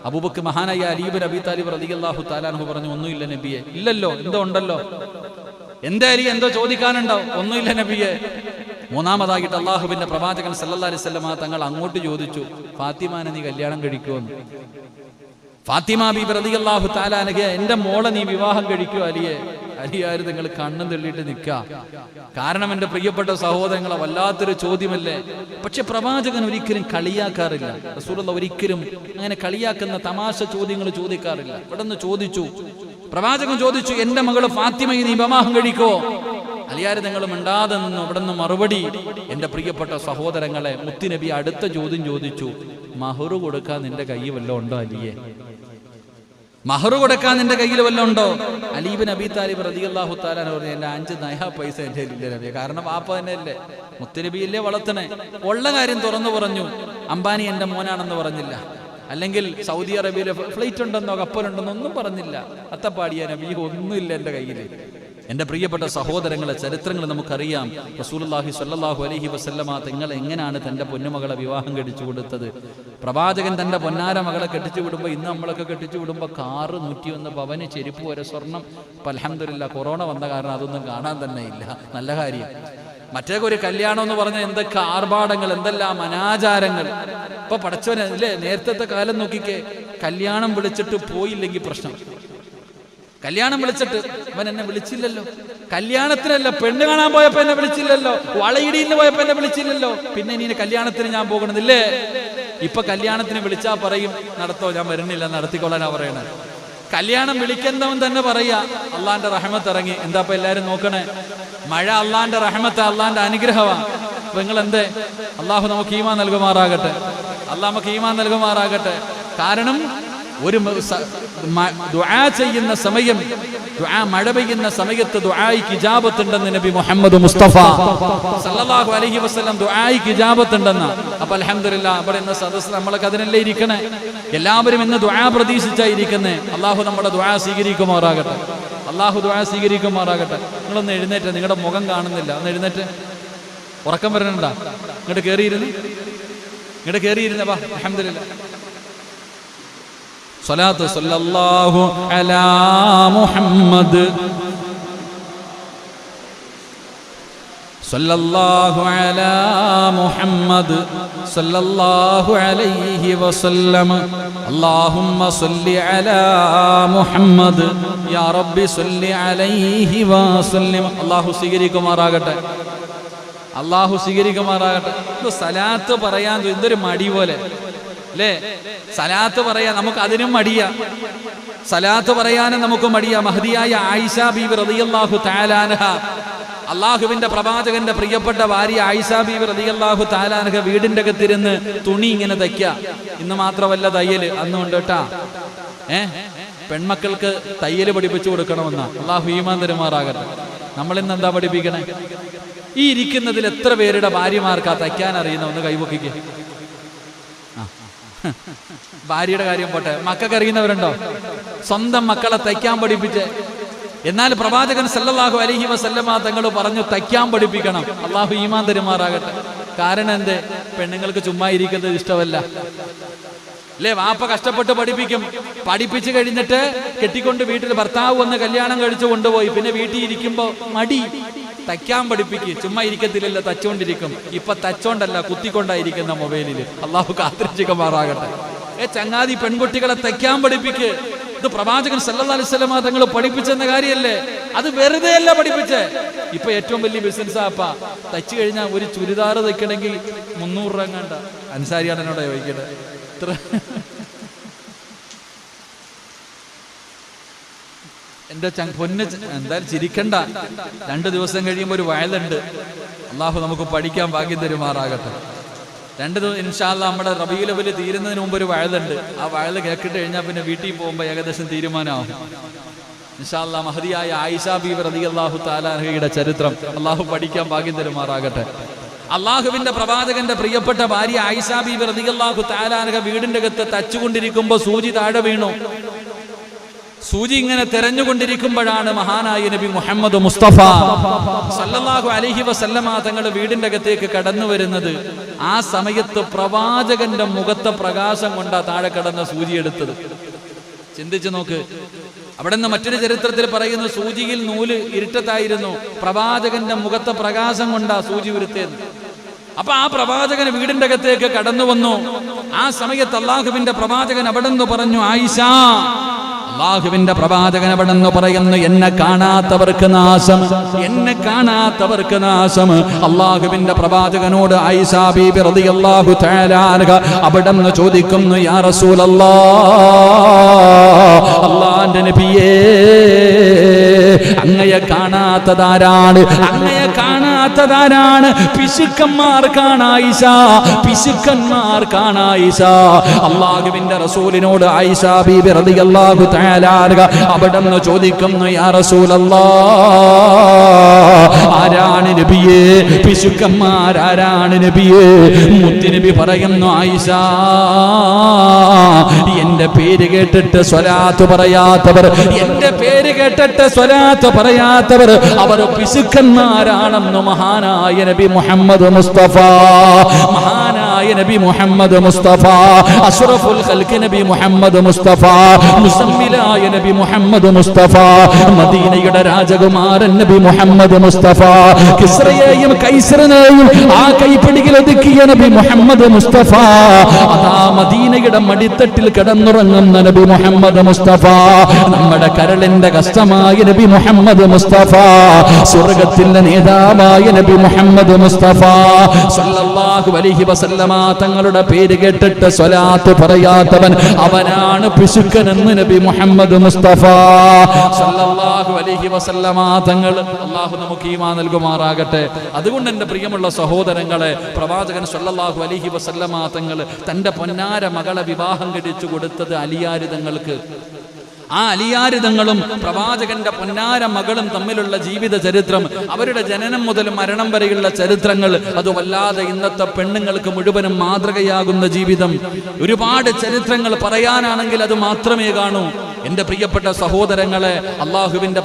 അബൂബക്കർ, മഹാനായ അലി ഇബ്നു അബീ താലിബ് റളിയല്ലാഹു തആല അൻഹു പറഞ്ഞു, ഒന്നുമില്ല നബിയെ. ഇല്ലല്ലോ, എന്തോ ഉണ്ടല്ലോ. എന്താ അലി, എന്തോ ചോദിക്കാനുണ്ടോ? ഒന്നുമില്ല നബിയെ. മൂന്നാമതായിട്ട് അള്ളാഹുവിന്റെ പ്രവാചകൻ സല്ലല്ലാഹു അലൈഹി വസല്ലം തങ്ങൾ അങ്ങോട്ട് ചോദിച്ചു, ഫാത്തിമാനെ നീ കല്യാണം കഴിക്കുമെന്ന്. ഫാത്തിമ ബീബി റളിയല്ലാഹു തആല അൻഹ, എന്റെ മോളെ നീ വിവാഹം കഴിക്കുമോ അലിയെ? അലിയാർ നിങ്ങൾ കണ്ണും തള്ളിയിട്ട് നിൽക്കുക. കാരണം എന്റെ പ്രിയപ്പെട്ട സഹോദരങ്ങളെ, വല്ലാത്തൊരു ചോദ്യമല്ലേ. പക്ഷെ പ്രവാചകൻ ഒരിക്കലും കളിയാക്കാറില്ല. റസൂലുള്ളാഹി ഒരിക്കലും അങ്ങനെ കളിയാക്കുന്ന തമാശ ചോദ്യങ്ങൾ ചോദിക്കാറില്ല. ഇവിടുന്ന് ചോദിച്ചു, പ്രവാചകൻ ചോദിച്ചു, എന്റെ മകള് ഫാത്തിമയെ നീ വിവാഹം കഴിക്കോ? അലിയാർ നിങ്ങൾ മിണ്ടാതെ നിന്നു. ഇവിടുന്ന് മറുപടി, എന്റെ പ്രിയപ്പെട്ട സഹോദരങ്ങളെ, മുത്തുനബി അടുത്ത ചോദ്യം ചോദിച്ചു, മഹറു കൊടുക്കാൻ നിന്റെ കയ്യിൽ വല്ലതും ഉണ്ടോ അലിയെ? മഹറു കൊടുക്കാൻ നിന്റെ കയ്യിൽ വല്ലതും ഉണ്ടോ? അലി ഇബ്നു അബീ താലിബ് റളിയല്ലാഹു തആല പറഞ്ഞു, എന്റെ 5 നയാ പൈസ എന്റെ ഇല്ല നബിയെ. കാരണം വാപ്പ തന്നെയല്ലേ, മുത്തുനബിയല്ലേ വളർത്തണേ. ഉള്ള കാര്യം തുറന്നു പറഞ്ഞു. അംബാനി എന്റെ മോനാണെന്ന് പറഞ്ഞില്ല, അല്ലെങ്കിൽ സൗദി അറേബ്യയിലെ ഫ്ലൈറ്റ് ഉണ്ടെന്നോ കപ്പലുണ്ടെന്നോ ഒന്നും പറഞ്ഞില്ല. അത്തപ്പാടിയ നബി, ഒന്നുമില്ല എന്റെ കയ്യിൽ. എന്റെ പ്രിയപ്പെട്ട സഹോദരങ്ങളെ, ചരിത്രങ്ങൾ നമുക്കറിയാം. റസൂലുള്ളാഹി സ്വല്ലല്ലാഹു അലൈഹി വസല്ലമ തങ്ങൾ എങ്ങനെയാണ് തന്റെ പൊന്നുമകളെ വിവാഹം കഴിച്ചു കൊടുത്തത്. പ്രവാചകൻ തന്റെ പൊന്നാര മകളെ കെട്ടിച്ചു വിടുമ്പോൾ, ഇന്ന് നമ്മളൊക്കെ കെട്ടിച്ചു വിടുമ്പോൾ കാറ് 101 പവന്, ചെരുപ്പ് വരെ സ്വർണം. ഇപ്പം അൽഹംദുലില്ലാ കൊറോണ വന്ന കാരണം അതൊന്നും കാണാൻ തന്നെ ഇല്ല. നല്ല കാര്യം. മറ്റേക്ക് ഒരു കല്യാണം എന്ന് പറഞ്ഞാൽ എന്തൊക്കെ ആർഭാടങ്ങൾ, എന്തെല്ലാം അനാചാരങ്ങൾ. ഇപ്പൊ പടച്ചവനെ അല്ലേ, നേരത്തെ കാലം നോക്കിക്കേ, കല്യാണം വിളിച്ചിട്ട് പോയില്ലെങ്കിൽ പ്രശ്നം. കല്യാണം വിളിച്ചിട്ട് അവൻ എന്നെ വിളിച്ചില്ലല്ലോ, കല്യാണത്തിനല്ല പെണ്ണ് കാണാൻ പോയപ്പോ എന്നെ വിളിച്ചില്ലല്ലോ, വളയിടിയിൽ പോയപ്പോ എന്നെ വിളിച്ചില്ലല്ലോ, പിന്നെ ഇനി കല്യാണത്തിന് ഞാൻ പോകണമെന്നില്ലേ? ഇപ്പൊ കല്യാണത്തിന് വിളിച്ചാ പറയും, നടത്തോ, ഞാൻ വരുന്നില്ല, നടത്തിക്കൊള്ളാനാ പറയണേ. കല്യാണം വിളിക്കുന്നവൻ തന്നെ പറയാ, അള്ളാന്റെ റഹ്മത്ത് ഇറങ്ങി. എന്താ എല്ലാരും നോക്കണേ, മഴ അള്ളാന്റെ റഹ്മത്ത്, അള്ളാന്റെ അനുഗ്രഹമാണ്. അപ്പൊ നിങ്ങൾ എന്തേ? അള്ളാഹു നമുക്ക് ഈമാൻ നൽകുമാറാകട്ടെ, അള്ളാഹ് നമുക്ക് ഈമാൻ നൽകുമാറാകട്ടെ. കാരണം ഒരു ദുആ ചെയ്യുന്ന സമയം, മഴ പെയ്യുന്ന സമയത്ത് ദുആയ്ക്ക് ഇജാബത്ത് ഉണ്ടെന്ന് നബി മുഹമ്മദ് മുസ്തഫ സല്ലല്ലാഹു അലൈഹി വസല്ലം ദുആയ്ക്ക് ഇജാബത്ത് ഉണ്ടെന്ന്. അപ്പൊ അൽഹംദുലില്ലാ, അവിടെ ഇന്ന് സദസ്സ് നമ്മളൊക്കെ അതിനല്ലേ ഇരിക്കണേ. എല്ലാവരും ഇന്ന് ദുആ പ്രതീക്ഷിച്ചായിരിക്കുന്നേ. അള്ളാഹു നമ്മുടെ ദുആ സ്വീകരിക്കുമാറാകട്ടെ, അള്ളാഹു ദുആ സ്വീകരിക്കുമാറാകട്ടെ. നിങ്ങളൊന്ന് എഴുന്നേറ്റ്, നിങ്ങളുടെ മുഖം കാണുന്നില്ല, ഒന്ന് എഴുന്നേറ്റ്. ഉറക്കം വരണുണ്ടാ? ഇങ്ങോട്ട് കയറിയിരുന്ന വാ. അൽഹംദുലില്ലാ. സ്വലാത്തു സല്ലല്ലാഹു അലാ മുഹമ്മദ് സല്ലല്ലാഹു അലാ മുഹമ്മദ് സല്ലല്ലാഹു അലൈഹി വസല്ലം. അല്ലാഹുമ്മ സല്ലി അലാ മുഹമ്മദ് യാ റബ്ബി സല്ലി അലൈഹി വസല്ലം. അല്ലാഹു സ്വീകരിക്കുമാറാകട്ടെ. അല്ലാഹു സ്വീകരിക്കുമാറാകട്ടെ. സലാത്ത് പറയാൻ എന്തൊരു മടി പോലെ അല്ലേ? സലാത്ത് പറയാൻ നമുക്ക് അതിനും മടിയാ. സലാത്ത് പറയാനും നമുക്ക് മടിയാ. മഹദിയായ ആയിഷ ബീവി റളിയല്ലാഹു തആല അൻഹ, അള്ളാഹുവിന്റെ പ്രവാചകന്റെ പ്രിയപ്പെട്ട ഭാര്യ ആയിഷ ബീവി റളിയല്ലാഹു തആല അൻഹ വീടിന്റെ അകത്തിരുന്ന് തുണി ഇങ്ങനെ തയ്ക്കുക. ഇന്ന് മാത്രമല്ല തയ്യല്, അന്നുണ്ട് കേട്ടാ. പെൺമക്കൾക്ക് തയ്യല് പഠിപ്പിച്ചു കൊടുക്കണമെന്നാ. അള്ളാഹു ഈമാൻ തരുമാറാകട്ടെ. നമ്മളിന്ന് എന്താ പഠിപ്പിക്കണേ? ഈ ഇരിക്കുന്നതിൽ എത്ര പേരുടെ ഭാര്യമാർക്കാ തയ്ക്കാൻ അറിയുന്ന? ഒന്ന് കൈപൊക്കിക്ക്. ഭാര്യയുടെ കാര്യം പോട്ടെ, മക്കൾക്ക് അറിയുന്നവരുണ്ടോ? സ്വന്തം മക്കളെ തയ്ക്കാൻ പഠിപ്പിച്ച്. എന്നാൽ പ്രവാചകൻ സല്ലല്ലാഹു അലൈഹി വസല്ലമ തങ്ങൾ പറഞ്ഞു തയ്ക്കാൻ പഠിപ്പിക്കണം. അള്ളാഹു ഈമാൻ തരുമാറാകട്ടെ. കാരണം എന്തേ? പെണ്ണുങ്ങൾക്ക് ചുമ്മാ ഇരിക്കുന്നത് ഇഷ്ടമല്ല അല്ലേ? വാപ്പ കഷ്ടപ്പെട്ട് പഠിപ്പിക്കും. പഠിപ്പിച്ചു കഴിഞ്ഞിട്ട് കെട്ടിക്കൊണ്ട് വീട്ടിൽ ഭർത്താവ് വന്ന് കല്യാണം കഴിച്ചു കൊണ്ടുപോയി. പിന്നെ വീട്ടിൽ ഇരിക്കുമ്പോ മടി. തയ്ക്കാൻ പഠിപ്പിക്ക്. ചുമ്മാ ഇരിക്കത്തില്ലല്ലോ, തച്ചോണ്ടിരിക്കും. ഇപ്പൊ തച്ചോണ്ടല്ല, കുത്തിക്കൊണ്ടായിരിക്കുന്ന മൊബൈലില്. അള്ളാഹു കാത്തിരക്ഷിക്കുമാറാകട്ടെ. ചങ്ങാതി, പെൺകുട്ടികളെ തയ്ക്കാൻ പഠിപ്പിക്ക്. ഇത് പ്രവാചകൻ സല്ലല്ലാഹു അലൈഹി വസല്ലമ തങ്ങൾ പഠിപ്പിച്ചെന്ന കാര്യമല്ലേ? അത് വെറുതെ അല്ല പഠിപ്പിച്ചേ. ഇപ്പൊ ഏറ്റവും വലിയ ബിസിനസ്സാ അപ്പ. തയ്ച്ചു കഴിഞ്ഞാൽ ഒരു ചുരിദാർ തയ്ക്കണമെങ്കിൽ 300 രൂപ കണ്ട. അൻസാരിയാണ് എന്നോട് ചോദിക്കട്ടെ. ഇത്ര എന്റെ പൊന്ന്, എന്തായാലും ചിരിക്കണ്ട. 2 ദിവസം കഴിയുമ്പോൾ ഒരു വയലുണ്ട്. അള്ളാഹു നമുക്ക് പഠിക്കാൻ ഭാഗ്യം തരുമാറാകട്ടെ. 2 ദിവസം ഇൻഷാ അല്ലാഹ് നമ്മുടെ റബീഉൽ അവ്വൽ തീരുന്നതിന് മുമ്പ് ഒരു വയലുണ്ട്. ആ വയൽ കേട്ടിട്ട് കഴിഞ്ഞാൽ പിന്നെ വീട്ടിൽ പോകുമ്പോൾ ഏകദേശം തീരുമാനമാവും ഇൻഷാ അല്ലാഹ്. മഹദിയായ ആയിഷ ബീവി റളിയല്ലാഹു തആല അൻഹയുടെ ചരിത്രം അള്ളാഹു പഠിക്കാൻ ഭാഗ്യം തരുമാറാകട്ടെ. അള്ളാഹുവിന്റെ പ്രവാചകന്റെ പ്രിയപ്പെട്ട ഭാര്യ ആയിഷ ബീവി റളിയല്ലാഹു തആല അൻഹ വീടിന്റെ അകത്ത് തച്ചുകൊണ്ടിരിക്കുമ്പോൾ സൂചി താഴെ വീണു. സൂചി ഇങ്ങനെ തെരഞ്ഞുകൊണ്ടിരിക്കുമ്പോഴാണ് മഹാനായ നബി മുഹമ്മദ് മുസ്തഫ സല്ലല്ലാഹു അലൈഹി വസല്ലമ തങ്ങൾ വീടിന്റെ അകത്തേക്ക് കടന്നു വരുന്നത്. ആ സമയത്ത് പ്രവാചകന്റെ മുഖത്തെ പ്രകാശം കൊണ്ടാ താഴെ കടന്ന സൂചി എടുത്തത്. ചിന്തിച്ചു നോക്ക്. അവിടെ നിന്ന് മറ്റൊരു ചരിത്രത്തിൽ പറയുന്നു, സൂചിയിൽ നൂല് ഇരുട്ടത്തായിരുന്നു, പ്രവാചകന്റെ മുഖത്തെ പ്രകാശം കൊണ്ടാ സൂചി ഉരുത്തേത്. അപ്പൊ ആ പ്രവാചകൻ വീടിന്റെ അകത്തേക്ക് കടന്നു വന്നു. ആ സമയത്ത് അള്ളാഹുവിന്റെ പ്രവാചകൻ അവിടെ നിന്ന് പറഞ്ഞു, ആയിഷ. അള്ളാഹുവിന്റെ പ്രവാചകൻ അവിടെ നിന്ന് പറയുന്നു, എന്നെ കാണാത്തവർക്ക് നാശം, എന്നെ കാണാത്തവർക്ക് നാശം. അള്ളാഹുവിന്റെ പ്രവാചകനോട് ആയിഷ ബീബി റളിയല്ലാഹു തആല അൻഹ അവിടെ നിന്ന് ചോദിക്കുന്നു, യാ റസൂലല്ലാഹ്, അള്ളാഹുവിന്റെ നബിയേ, അങ്ങയെ കാണാത്തതാരാണ്? അങ്ങയെ കാണാത്തതാരാണ്? പിശുക്കന്മാർക്കാണ് ആയിഷ, പിശുക്കന്മാർക്കാണ് ആയിഷ. അള്ളാഹുവിന്റെ റസൂലിനോട് ആയിഷ ബീബി റളിയല്ലാഹു തആല അൻഹ അവിടെ നിന്ന് ചോദിക്കുന്നു, യാ റസൂലല്ലാഹ്, ആരാണ് നബിയേ? പിശുക്കന്മാരാരാണ് നബിയേ? മുത്തുനബി പറയുന്നു, ആയിഷ, എന്റെ പേര് കേട്ടിട്ട് സ്വലാത്ത് പറയാത്തവർ, എന്റെ പേര് കേട്ടിട്ട് സ്വലാത്ത് പറയാത്തവർ, അവർ പിശുക്കന്മാരാണെന്ന് മഹാനായ നബി മുഹമ്മദ് മുസ്തഫ, മഹാനായ നബി മുഹമ്മദ് മുസ്തഫ, അഷ്റഫുൽ ഖൽഖ് നബി മുഹമ്മദ് മുസ്തഫ, മുസമ്മിലായ നബി മുഹമ്മദ് മുസ്തഫ, മദീനയുടെ രാജകുമാരൻ നബി മുഹമ്മദ് മുസ്തഫ, കിസ്റയെയും കൈസറിനെയും ആ കൈപ്പിടിയിൽ ഒതുക്കിയ നബി മുഹമ്മദ് മുസ്തഫ, അതാ മദീനയുടെ മടിത്തട്ടിൽ കിടന്നുറങ്ങുന്ന നബി മുഹമ്മദ് മുസ്തഫ, നമ്മുടെ കരളിന്റെ കഷ്ടമായ നബി മുഹമ്മദ് മുസ്തഫ, സ്വർഗ്ഗത്തിന്റെ നേതാവായ നബി മുഹമ്മദ് മുസ്തഫ സല്ലല്ലാഹു അലൈഹി വസല്ലമ തങ്ങളുടെ പേര് കേട്ടിട്ട് സ്വലാത്ത് പറയാത്തവൻ അവനാണ് പിശുക്കൻ എന്ന് നബി മുഹമ്മദ് മുസ്തഫ സല്ലല്ലാഹു അലൈഹി വസല്ലമ തങ്ങൾ. അല്ലാഹു നമുക്ക് ഈമാൻ നൽകുമാറാകട്ടെ. അതുകൊണ്ട് എൻ്റെ പ്രിയമുള്ള സഹോദരങ്ങളെ, പ്രവാചകൻ സല്ലല്ലാഹു അലൈഹി വസല്ലമ തങ്ങൾ തൻ്റെ പൊന്നാര മകളെ വിവാഹം കഴിച്ചു കൊടുത്തത് അലിയാരിതങ്ങൾക്ക്. ആ അലിയാരിതങ്ങളും പ്രവാചകന്റെ പൊന്നാര മകളും തമ്മിലുള്ള ജീവിത ചരിത്രം, അവരുടെ ജനനം മുതൽ മരണം വരെയുള്ള ചരിത്രങ്ങൾ, അത് വല്ലാതെ ഇന്നത്തെ പെണ്ണുങ്ങൾക്ക് മുഴുവനും മാതൃകയാകുന്ന ജീവിതം. ഒരുപാട് ചരിത്രങ്ങൾ പറയാനാണെങ്കിൽ അത് മാത്രമേ കാണൂ. എൻ്റെ പ്രിയപ്പെട്ട സഹോദരങ്ങളെ, അള്ളാഹുവിന്റെ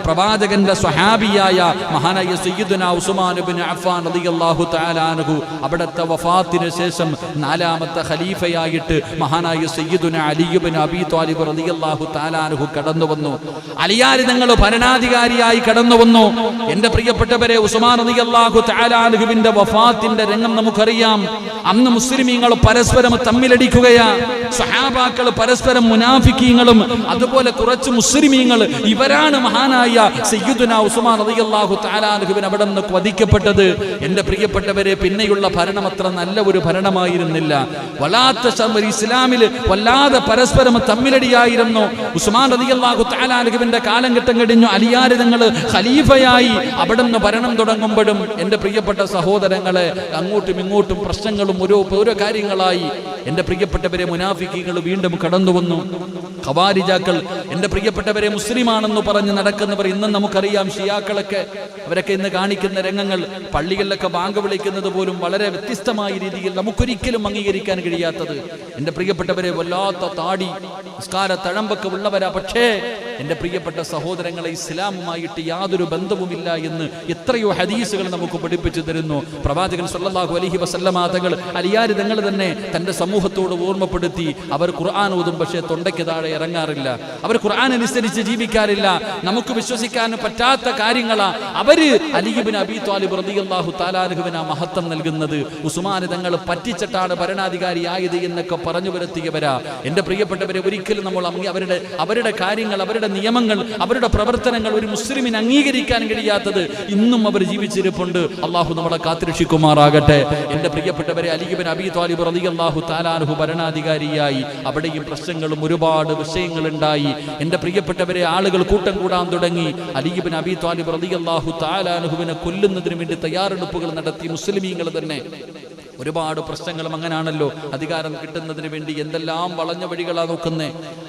പ്രവാചകന്റെ സ്വഹാബിയായ മഹാനായ സയ്യിദുനാ ഉസ്മാൻ ഇബ്നു അഫ്ഫാൻ റളിയല്ലാഹു തആല അൻഹു അവിടുത്തെ വഫാത്തിന് ശേഷം 4ാമത്തെ ഖലീഫയായിട്ട് മഹാനായ സയ്യിദുനാ അലി ഇബ്നു അബീ ത്വാലിബ് റളിയല്ലാഹു തആല അൻഹു കടന്നു വന്നു. അലിയാരി തങ്ങൾ ഭരണാധികാരിയായി കടന്നു വന്നു. എൻ്റെ പ്രിയപ്പെട്ടവരെ, ഉസ്മാൻ റളിയല്ലാഹു തആല അൻഹുവിന്റെ വഫാത്തിന്റെ രംഗം നമുക്കറിയാം. അന്ന് മുസ്ലിമീങ്ങൾ പരസ്പരം തമ്മിലടിക്കുകയാ. സ്വഹാബാക്കൾ പരസ്പരം മുനാഫിക്കീങ്ങളും അതുപോലെ കുറച്ച് മുസ്ലിമീങ്ങൾ, ഇവരാണ് മഹാനായ സയ്യിദുനാ ഉസ്മാൻ റളിയല്ലാഹു തആല അൻഹുവിനെ അവിടെ നിന്ന് വധിക്കപ്പെട്ടത്. എൻ്റെ പ്രിയപ്പെട്ടവരെ, പിന്നെയുള്ള ഭരണം അത്ര നല്ല ഒരു ഭരണമായിരുന്നില്ല. ഇസ്ലാമിൽ വല്ലാതെ പരസ്പരം തമ്മിലടിയായിരുന്നു. ഉസ്മാൻ റളിയല്ലാഹു തആല അൻഹുവിന്റെ കാലഘട്ടം കഴിഞ്ഞു. അലിയാരി തങ്ങൾ ഖലീഫയായി അവിടെ നിന്ന് ഭരണം തുടങ്ങുമ്പോഴും എൻ്റെ പ്രിയപ്പെട്ട സഹോദരങ്ങളെ, അങ്ങോട്ടും ഇങ്ങോട്ടും പ്രശ്നങ്ങളും ഓരോ കാര്യങ്ങളായി. എൻ്റെ പ്രിയപ്പെട്ടവരെ, മുനാഫിക്കുകൾ വീണ്ടും കടന്നു വന്നു. ഖവാരിജാക്കൾ, എൻ്റെ പ്രിയപ്പെട്ടവരെ, മുസ്ലിമാണെന്ന് പറഞ്ഞ് നടക്കുന്നവർ ഇന്നും നമുക്കറിയാം. ഷിയാക്കളൊക്കെ അവരൊക്കെ ഇന്ന് കാണിക്കുന്ന രംഗങ്ങൾ, പള്ളികളിലൊക്കെ ബാങ്ക് വിളിക്കുന്നത് പോലും വളരെ വ്യത്യസ്തമായ രീതിയിൽ നമുക്കൊരിക്കലും അംഗീകരിക്കാൻ കഴിയാത്തത്. എൻ്റെ പ്രിയപ്പെട്ടവരെ, വല്ലാത്ത താടി നിസ്കാര തഴമ്പൊക്കെ ഉള്ളവരാ. പക്ഷേ എൻ്റെ പ്രിയപ്പെട്ട സഹോദരങ്ങളെ, ഇസ്ലാമുമായിട്ട് യാതൊരു ബന്ധവുമില്ല എന്ന് എത്രയോ ഹദീസുകൾ നമുക്ക് പഠിപ്പിച്ചു തരുന്നു. പ്രവാചകൻ സല്ലല്ലാഹു അലൈഹി വസല്ലമ തങ്ങൾ അലിയാരി തങ്ങൾ തന്നെ തന്റെ സമൂഹത്തോട് ഓർമ്മപ്പെടുത്തി, അവർ ഖുർആൻ ഓതും, പക്ഷേ തൊണ്ടയ്ക്ക് താഴെ ഇറങ്ങാറില്ല. അവർ ഖുർആൻ അനുസരിച്ച് ജീവിക്കാറില്ല. നമുക്ക് വിശ്വസിക്കാൻ പറ്റാത്ത കാര്യങ്ങളാ അവര് അലി ഇബ്നു അബീ ത്വാലിബ് റളിയല്ലാഹു തആല അൻഹുവിന് മഹത്വം നൽകുന്നത്. ഉസ്മാൻ തങ്ങൾ പറ്റിച്ചിട്ടാണ് ഭരണാധികാരിയായത് എന്നൊക്കെ പറഞ്ഞു വരുത്തിയവരാ. എൻ്റെ പ്രിയപ്പെട്ടവരെ, ഒരിക്കലും നമ്മൾ അവരുടെ കാര്യങ്ങൾ, അവരുടെ നിയമങ്ങൾ, അവരുടെ പ്രവർത്തനങ്ങൾ ഒരു മുസ്ലിമിന് അംഗീകരിക്കാൻ കഴിയാത്തത് ഇന്നും അവർ ജീവിച്ചിരിപ്പുണ്ട്. അള്ളാഹു നമ്മളെ കാത്തുരക്ഷിക്കുമാറാകട്ടെ. എൻ്റെ പ്രിയപ്പെട്ടവരെ, അലി ഇബ്നു അബീ ത്വാലിബ് റളിയല്ലാഹു തആല അൻഹു ഭരണാധികാരിയായി. അവിടെയും പ്രശ്നങ്ങളും ഒരുപാട് വിഷയങ്ങളുണ്ടായി. എൻ്റെ പ്രിയപ്പെട്ടവരെ, ആളുകൾ കൂട്ടം കൂടാൻ തുടങ്ങി. അലി ഇബ്നു അബീ ത്വാലിബ് റളിയല്ലാഹു തആല അൻഹുവിനെ കൊല്ലുന്നതിന് വേണ്ടി തയ്യാറെടുപ്പുകൾ നടത്തി മുസ്ലിമീങ്ങൾ തന്നെ. ഒരുപാട് പ്രശ്നങ്ങളും അങ്ങനാണല്ലോ. അധികാരം കിട്ടുന്നതിന് വേണ്ടി എന്തെല്ലാം വളഞ്ഞ വഴികളാ നോക്കുന്നേ.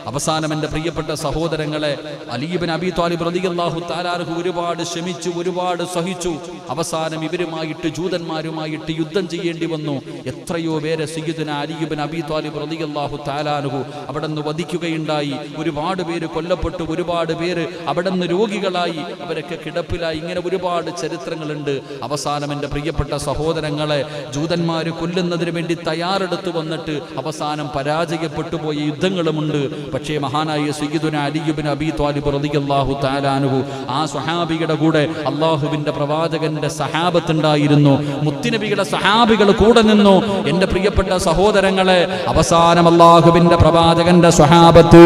അവസാനം എൻ്റെ പ്രിയപ്പെട്ട സഹോദരങ്ങളെ, അലി ഇബ്നു അബീ ത്വാലിബ് റളിയല്ലാഹു തആല അൻഹു ഒരുപാട് ശ്രമിച്ചു, ഒരുപാട് സഹിച്ചു. അവസാനം ഇവരുമായിട്ട്, ജൂതന്മാരുമായിട്ട് യുദ്ധം ചെയ്യേണ്ടി വന്നു. എത്രയോ പേരെ സയ്യിദുനാ അലി ഇബ്നു അബീ ത്വാലിബ് റളിയല്ലാഹു തആല അൻഹു അവിടെ നിന്ന് വധിക്കുകയുണ്ടായി. ഒരുപാട് പേര് കൊല്ലപ്പെട്ടു, ഒരുപാട് പേര് അവിടെ നിന്ന് രോഗികളായി, അവരൊക്കെ കിടപ്പിലായി. ഇങ്ങനെ ഒരുപാട് ചരിത്രങ്ങളുണ്ട്. അവസാനം എൻ്റെ പ്രിയപ്പെട്ട സഹോദരങ്ങളെ, ജൂതന്മാർ കൊല്ലുന്നതിന് വേണ്ടി തയ്യാറെടുത്തു വന്നിട്ട് അവസാനം പരാജയപ്പെട്ടു പോയ യുദ്ധങ്ങളുമുണ്ട്. പക്ഷേ മഹാനായ സയ്യിദുനാ അലി ഇബ്നു അബീ ത്വാലിബ് റളിയല്ലാഹു തആല അൻഹു ആ സ്വഹാബിയുടെ കൂടെ അല്ലാഹുവിന്റെ പ്രവാചകന്റെ സഹാബത്ത് ഉണ്ടായിരുന്നു. മുത്തുനബിയുടെ സഹാബികൾ കൂടെ നിന്നു. എൻ്റെ പ്രിയപ്പെട്ട സഹോദരങ്ങളെ, അവസാനം അല്ലാഹുവിന്റെ പ്രവാചകന്റെ സ്വഹാബത്ത്,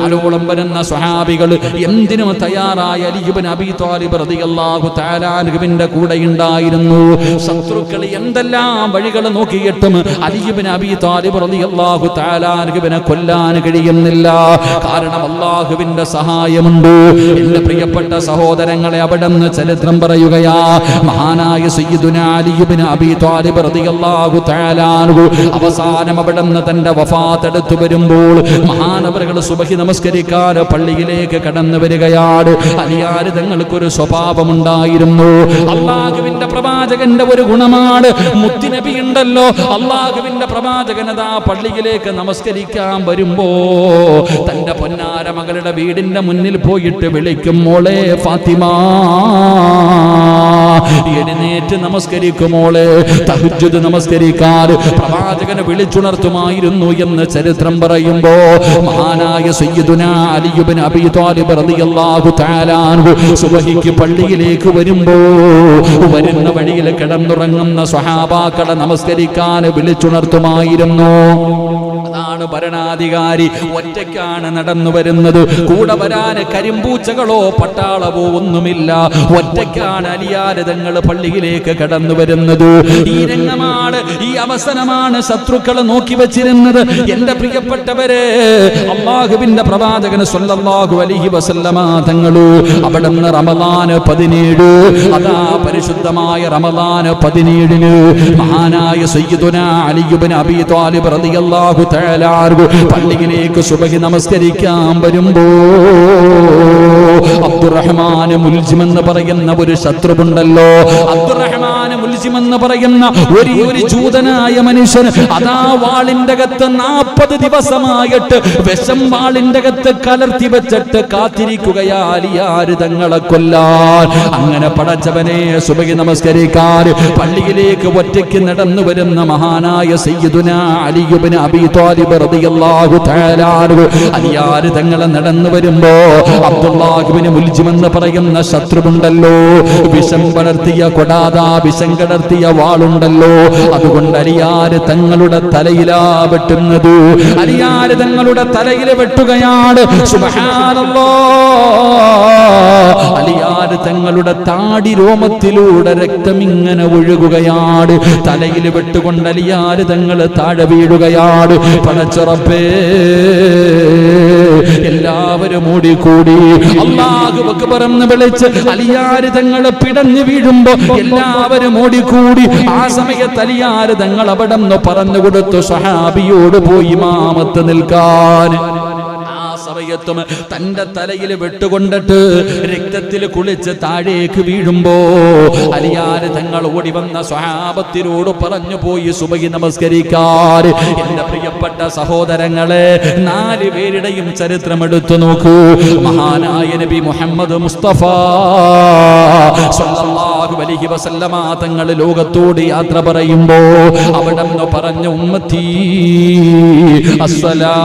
4ഓളം വരുന്ന സ്വഹാബികൾ എന്തിനും തയ്യാറായ അലി ഇബ്നു അബീ ത്വാലിബ് റളിയല്ലാഹു തആല അൻഹുവിന്റെ കൂടെ ഉണ്ടായിരുന്നു. ശത്രുക്കൾ എന്തെല്ലാം വഴികൾ നോക്കിയിട്ടും അലി ഇബ്നു അബീ ത്വാലിബ് റളിയല്ലാഹു തആല അൻഹുവിനെ കൊല്ലാൻ കഴിയുന്നില്ല. കാരണം അല്ലാഹുവിന്റെ സഹായമുണ്ട്. എൻ്റെ പ്രിയപ്പെട്ട സഹോദരങ്ങളെ, അവിടുന്ന് ചരിത്രം പറയുകയാ. മഹാനായ സയ്യിദുനാ അലി ഇബ്നു അബീ ത്വാലിബ് റളിയല്ലാഹു തആല അൻഹു അവസാനം അവിടുന്ന് തന്റെ വഫാത്ത് അടുത്തു വരുമ്പോൾ മഹാനവറുകൾ സുബഹി നമസ്കരിക്കാൻ പള്ളിയിലേക്ക് കടന്നു വരികയാണ്. അലിയാര് തങ്ങൾക്കൊരു സ്വഭാവമുണ്ടായിരുന്നു. അല്ലാഹുവിന്റെ പ്രവാചകന്റെ ഒരു ഗുണമാണ്, മുത്തുനബി ഉണ്ടല്ലോ, അല്ലാഹുവിന്റെ പ്രവാചകനതാ പള്ളിയിലേക്ക് നമസ്കരിക്കാൻ വരുമ്പോ തന്റെ പൊന്നാര മകളുടെ വീടിന്റെ മുന്നിൽ പോയിട്ട് വിളിക്കും, മോളെ ഫാത്തിമ, എഴുന്നേറ്റ് നമസ്കരിക്കുമോളെ. തഹജ്ജുദ് നമസ്കരിക്കാൻ പ്രവാചകനെ വിളിച്ചുണർത്തുമായിരുന്നു എന്ന് ചരിത്രം പറയുമ്പോ മഹാനായ സയ്യിദുനാ അലി ഇബ്നു അബീ ത്വാലിബ് റളിയല്ലാഹു തആല അൻഹു സുബഹിക്ക് പള്ളിയിലേക്ക് വരുമ്പോ വരുന്ന വഴിയിൽ കിടന്നുറങ്ങുന്ന സ്വഹാബാക്കളെ നമസ്കരിക്കാൻ വിളിച്ചുണർത്തുമായിരുന്നു. അതാണ് ഭരണാധികാരി. ഒറ്റയ്ക്കാണ് നടന്നു വരുന്നത്. കൂടെ വരാൻ കരിമ്പൂച്ചകളോ പട്ടാളവോ ഒന്നുമില്ല. ഒറ്റയ്ക്കാണ് അലിയാര് തങ്ങൾ പള്ളിയിലേക്ക് കടന്നു വരുന്നത്. ഈ രംഗമാണ്, ഈ അവസരമാണ് ശത്രുക്കൾ നോക്കി വച്ചിരുന്നത്. എന്റെ പ്രിയപ്പെട്ടവരെ, അല്ലാഹുവിന്റെ പ്രവാചകൻ സ്വല്ലല്ലാഹു അലൈഹി വസല്ലമ തങ്ങൾ അവിടുന്ന് റമളാൻ 17, അതാ പരിശുദ്ധമായ റമളാൻ 17 മഹാനായ സയ്യിദുനാ അലി ഇബ്നു അബീ ത്വാലിബ് റളിയല്ലാഹു തആല അൻഹു പള്ളിയിലേക്ക് സുബഹി നമസ്കരിക്കാൻ വരുമ്പോ അബ്ദുറഹ്മാൻ മുൽജിം എന്ന് പറയുന്ന ഒരു ശത്രുവുണ്ടല്ലോ. അബ്ദുറഹ്മാൻ മുൽജിം എന്ന് പറയുന്ന ഒരു ജൂതനായ മനുഷ്യൻ അതാ വാളിന്റെ അകത്ത് 40 ദിവസമായിട്ട് വിഷം വാളിന്റെ അകത്ത് കലർത്തി വെച്ചിട്ട് കാത്തിരിക്കുകയാ അലിയാർ തങ്ങളെ കൊല്ലാൻ. അങ്ങനെ പടച്ചവനെ സുബഹി നമസ്കരിക്കാൻ പള്ളിയിലേക്ക് ഒറ്റയ്ക്ക് നടന്നു വരുന്ന മഹാനായ സയ്യിദുനാ അലി ഇബ്നു അബീ ത്വാലിബ് റളിയല്ലാഹു തആല അൻഹു അലിയാർ തങ്ങളെ നടന്നു വരുമ്പോ അബ്ദുല്ലാഹ് ഇബ്നു മുൽജിം എന്ന് പറയുന്ന ശത്രുവുണ്ടല്ലോ, വിഷം പടർത്തിയ കൊടാതാ വിഷം കടർത്തിയ വാളുണ്ടല്ലോ, അതുകൊണ്ട് അലിയാർ തങ്ങളുടെ തലയിലാ വെട്ടുന്നത്. അലിയാർ തങ്ങളുടെ തലയിൽ വെട്ടുകയാണ്. സുബ്ഹാനല്ലാഹ്. അലിയാർ തങ്ങളുടെ താടി രോമത്തിലൂടെ രക്തം ഇങ്ങനെ ഒഴുകുകയാണ്. തലയിൽ വെട്ടുകൊണ്ട് അലിയാർ തങ്ങൾ താഴെ വീഴുകയാണ്. പടച്ചറപ്പേ, എല്ലാവരും ഓടിക്കൂടി അല്ലാഹു അക്ബർ എന്ന് വിളിച്ച് അലിയാർ തങ്ങൾ പിടഞ്ഞു വീഴുമ്പോ എല്ലാവരും ഓടിക്കൂടി. ആ സമയത്ത് അലിയാർ തങ്ങൾ അവിടെ നിന്ന് പറഞ്ഞു കൊടുത്തു സ്വഹാബിയോട് പോയി ഇമാമത്ത് നിൽക്കാൻ. സമയത്തും തന്റെ തലയിൽ വെട്ടുകൊണ്ടിട്ട് രക്തത്തിൽ കുളിച്ച് താഴേക്ക് വീഴുമ്പോ അലിയാർ തങ്ങൾ ഓടി വന്ന സ്വഹാബത്തിനോട് പറഞ്ഞു പോയി സുബഹി നമസ്കരിക്കാൻ. എന്റെ പ്രിയപ്പെട്ട സഹോദരങ്ങളെ, 4 പേരുടെയും ചരിത്രം എടുത്തു നോക്കൂ. മഹാനായ നബി മുഹമ്മദ് മുസ്തഫ സ്വല്ലല്ലാഹു അലൈഹി വസല്ലമ തങ്ങൾ ലോകത്തോട് യാത്ര പറയുമ്പോ അവിടെ നിന്ന് പറഞ്ഞു ഉമ്മത്തി അസ്സലാ,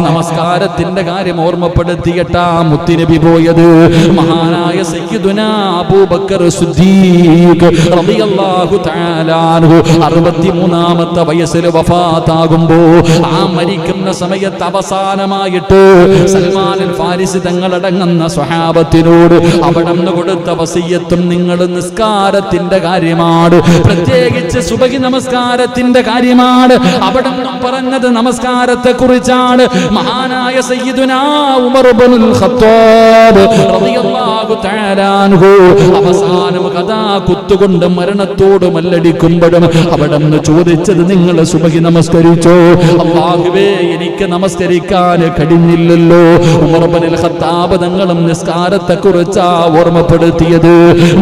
നമസ്കാരത്തിന്റെ കാര്യം ഓർമ്മപ്പെടുത്തിയിട്ടാ മുത്തുനബി പോയത്. മഹാനായ സയ്യിദുനാ അബൂബക്കർ സിദ്ദീഖ് റളിയല്ലാഹു തആല അൻഹു 63ാമത്തെ വയസ്സിൽ വഫാത്താകുമ്പോ ആ മരിക്കുന്ന സമയത്ത് അവസാനമായിട്ട് സൽമാൻ അൽ ഫാരിസി തങ്ങളടങ്ങുന്ന സ്വഹാബത്തിനോട് അവിടെ നിന്ന് കൊടുത്ത വസിയ്യത്തും നിങ്ങൾ നിസ്കാരത്തിന്റെ കാര്യമാണ്, പ്രത്യേകിച്ച് സുബഹി നമസ്കാരത്തിന്റെ കാര്യമാണ്. അവിടെ പറഞ്ഞത് നമസ്കാരത്തെ കുറിച്ചാണ്. മഹാനായ സയ്യിദുനാ ഉമർ ഇബ്നുൽ ഖത്താബ് റളിയല്ലാഹു തആല അൻഹു അവസാനം കഥാ കുത്തുകൊണ്ട് മരണത്തോട് മല്ലടിക്കുമ്പോഴും അവിടെ നിന്ന് ചോദിച്ചത് നിങ്ങൾ സുബഹി നമസ്കരിച്ചോ? അല്ലാഹുവേ, എനിക്ക് നമസ്കരിക്കാൻ കഴിഞ്ഞില്ലല്ലോ. ഉമർ ഇബ്നുൽ ഖത്താബ് തങ്ങളും നിസ്കാരത്തെ കുറിച്ചാ ഓർമ്മപ്പെടുത്തിയത്.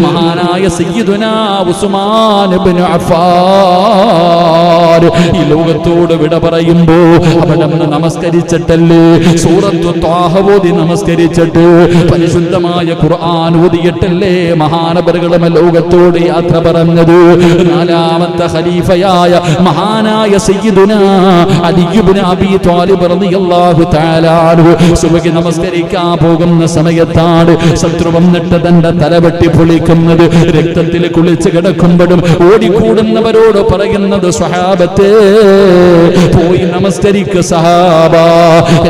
മഹാനായ സയ്യിദുനാ ഉസ്മാൻ ഇബ്നു അഫ്ഫാൻ ഈ ലോകത്തോട് വിട പറയുമ്പോ അവിടെ നമസ്കരിച്ചിട്ടല്ലേ സൂറത്തു ത്വാഹ ഓതി നമസ്കരിച്ചിട്ട് പരിശുദ്ധമായ ഖുർആൻ ഓതിയിട്ടല്ലേ മഹാനബറുകളും ലോകത്തോട് യാത്ര പറഞ്ഞത്. 4ാമത്തെ ഖലീഫയായ മഹാനായ സയ്യിദുനാ അലി ഇബ്നു അബീ ത്വാലിബ് റളിയല്ലാഹു തആല അൻഹു സുബഹി നമസ്കരിക്കാൻ പോകുന്ന സമയത്താണ് ശത്രു വന്നിട്ട് തന്റെ തലവെട്ടി പൊളിക്കുന്നത്. രക്തത്തിൽ കുളിച്ച് കിടക്കുമ്പോഴും ഓടിക്കൂടുന്നവരോട് പറയുന്നത് സ്വഹാബത്തേ, പോയി നമസ്കരിക്ക് സഹാബ.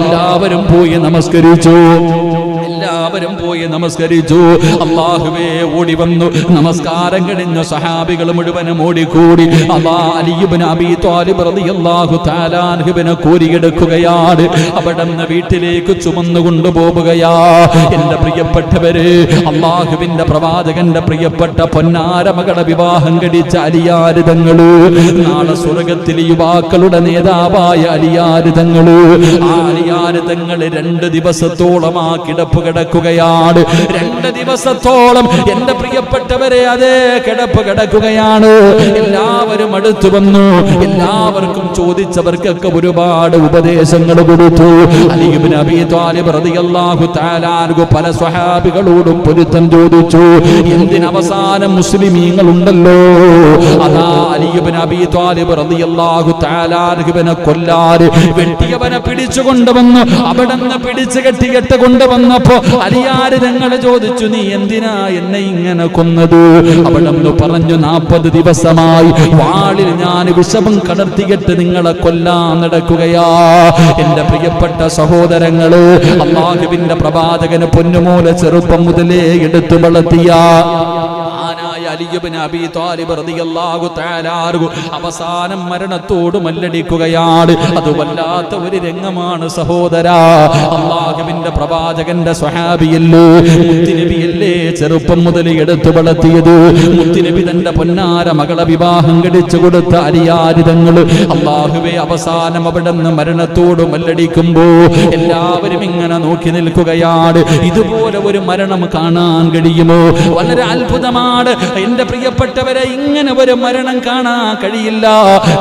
എല്ലാവരും പോയി നമസ്കരിച്ചു. എല്ലാവരും പോയി നമസ്കരിച്ചു. അല്ലാഹുവേ, ഓടി വന്നു. നമസ്കാരം കഴിഞ്ഞ സഹാബികൾ മുഴുവനും ഓടിക്കൂടി അലി ഇബ്നു അബീ ത്വാലിബ് റളിയല്ലാഹു തആല അൻഹുവിനെ കോരിയെടുക്കുകയാണ്. അവിടെ നിന്ന് വീട്ടിലേക്ക് ചുമന്നു കൊണ്ടുപോവുകയാ. എന്റെ പ്രിയപ്പെട്ടവര്, അല്ലാഹുവിന്റെ പ്രവാചകന്റെ പ്രിയപ്പെട്ട പൊന്നാര മകളുടെ വിവാഹം കഴിച്ച അലിയാർ തങ്ങള് നാളെ സ്വർഗത്തിൽ യുവാക്കളുടെ നേതാവായ അലിയാർ തങ്ങള്, ആ അലിയാർ തങ്ങള് 2 ദിവസത്തോളം ആ കിടപ്പ് കിടക്കുകയാണ്. 2 ദിവസത്തോളം എന്റെ പ്രിയപ്പെട്ടവരെ അതേ കിടപ്പ് കിടക്കുകയാണ്. എല്ലാവരും അടുത്തു വന്നു. എല്ലാവർക്കും ചോദിച്ചവർക്കൊക്കെ ഒരുപാട് ഉപദേശങ്ങൾ കൊടുത്തു. അലി ഇബ്നു അബീ ത്വാലിബ് റളിയല്ലാഹു തആല അൻഹു പല സ്വഹാബികളോടും പൊരുത്തം ചോദിച്ചു. എന്തിനവസാനം മുസ്ലിമീങ്ങൾ ഉണ്ടല്ലോ, അതാ അലി ഇബ്നു അബീ ത്വാലിബ് റളിയല്ലാഹു തആല അൻഹുവിനെ കൊല്ലാൻ വെട്ടിയവനെ പിടിച്ചു കൊണ്ടുവന്നു. അവിടെ നിന്ന് പിടിച്ചു കെട്ടിയിട്ട് കൊണ്ടുവന്നപ്പോ അലിയാർ തങ്ങൾ ചോദിച്ചു, നീ എന്തിനാ എന്നെ ഇങ്ങനെ കൊന്നത്? അവിടെ നിന്ന് പറഞ്ഞു, 40 ദിവസമായി വാളിൽ ഞാൻ വിഷമം കടർത്തിയിട്ട് നിങ്ങളെ കൊല്ലാൻ നടക്കുകയാ. എന്റെ പ്രിയപ്പെട്ട സഹോദരങ്ങള്, അല്ലാഹുവിന്റെ പ്രവാചകന് പൊന്നുമൂല ചെറുപ്പം മുതലേ എടുത്തു വളർത്തിയ അലി ഇബ്നു അബീ ത്വാലിബ് റളിയല്ലാഹു തആല അൻഹു അവസാനം മരണത്തോട് മല്ലടിക്കുകയാണ്. അത് വല്ലാത്ത ഒരു രംഗമാണ് സഹോദരാ. അല്ലാഹുവിന്റെ പ്രവാചകന്റെ സ്വഹാബിയല്ലേ, മുത്തുനബിയല്ലേ, ചെറുപ്പം മുതൽ എടുത്തു വളർത്തിയത്. മുത്തുനബി തന്റെ പൊന്നാര മകളെ വിവാഹം കഴിച്ചു കൊടുത്ത അലിയാരിതങ്ങൾ അല്ലാഹുവേ അവസാനം അവിടെ നിന്ന് മരണത്തോട് മല്ലടിക്കുമ്പോ എല്ലാവരും ഇങ്ങനെ നോക്കി നിൽക്കുകയാണ്. ഇതുപോലെ ഒരു മരണം കാണാൻ കഴിയുമോ? വളരെ അത്ഭുതമാണ് എന്റെ പ്രിയപ്പെട്ടവരെ. ഇങ്ങനെ ഒരു മരണം കാണാൻ കഴിയില്ല.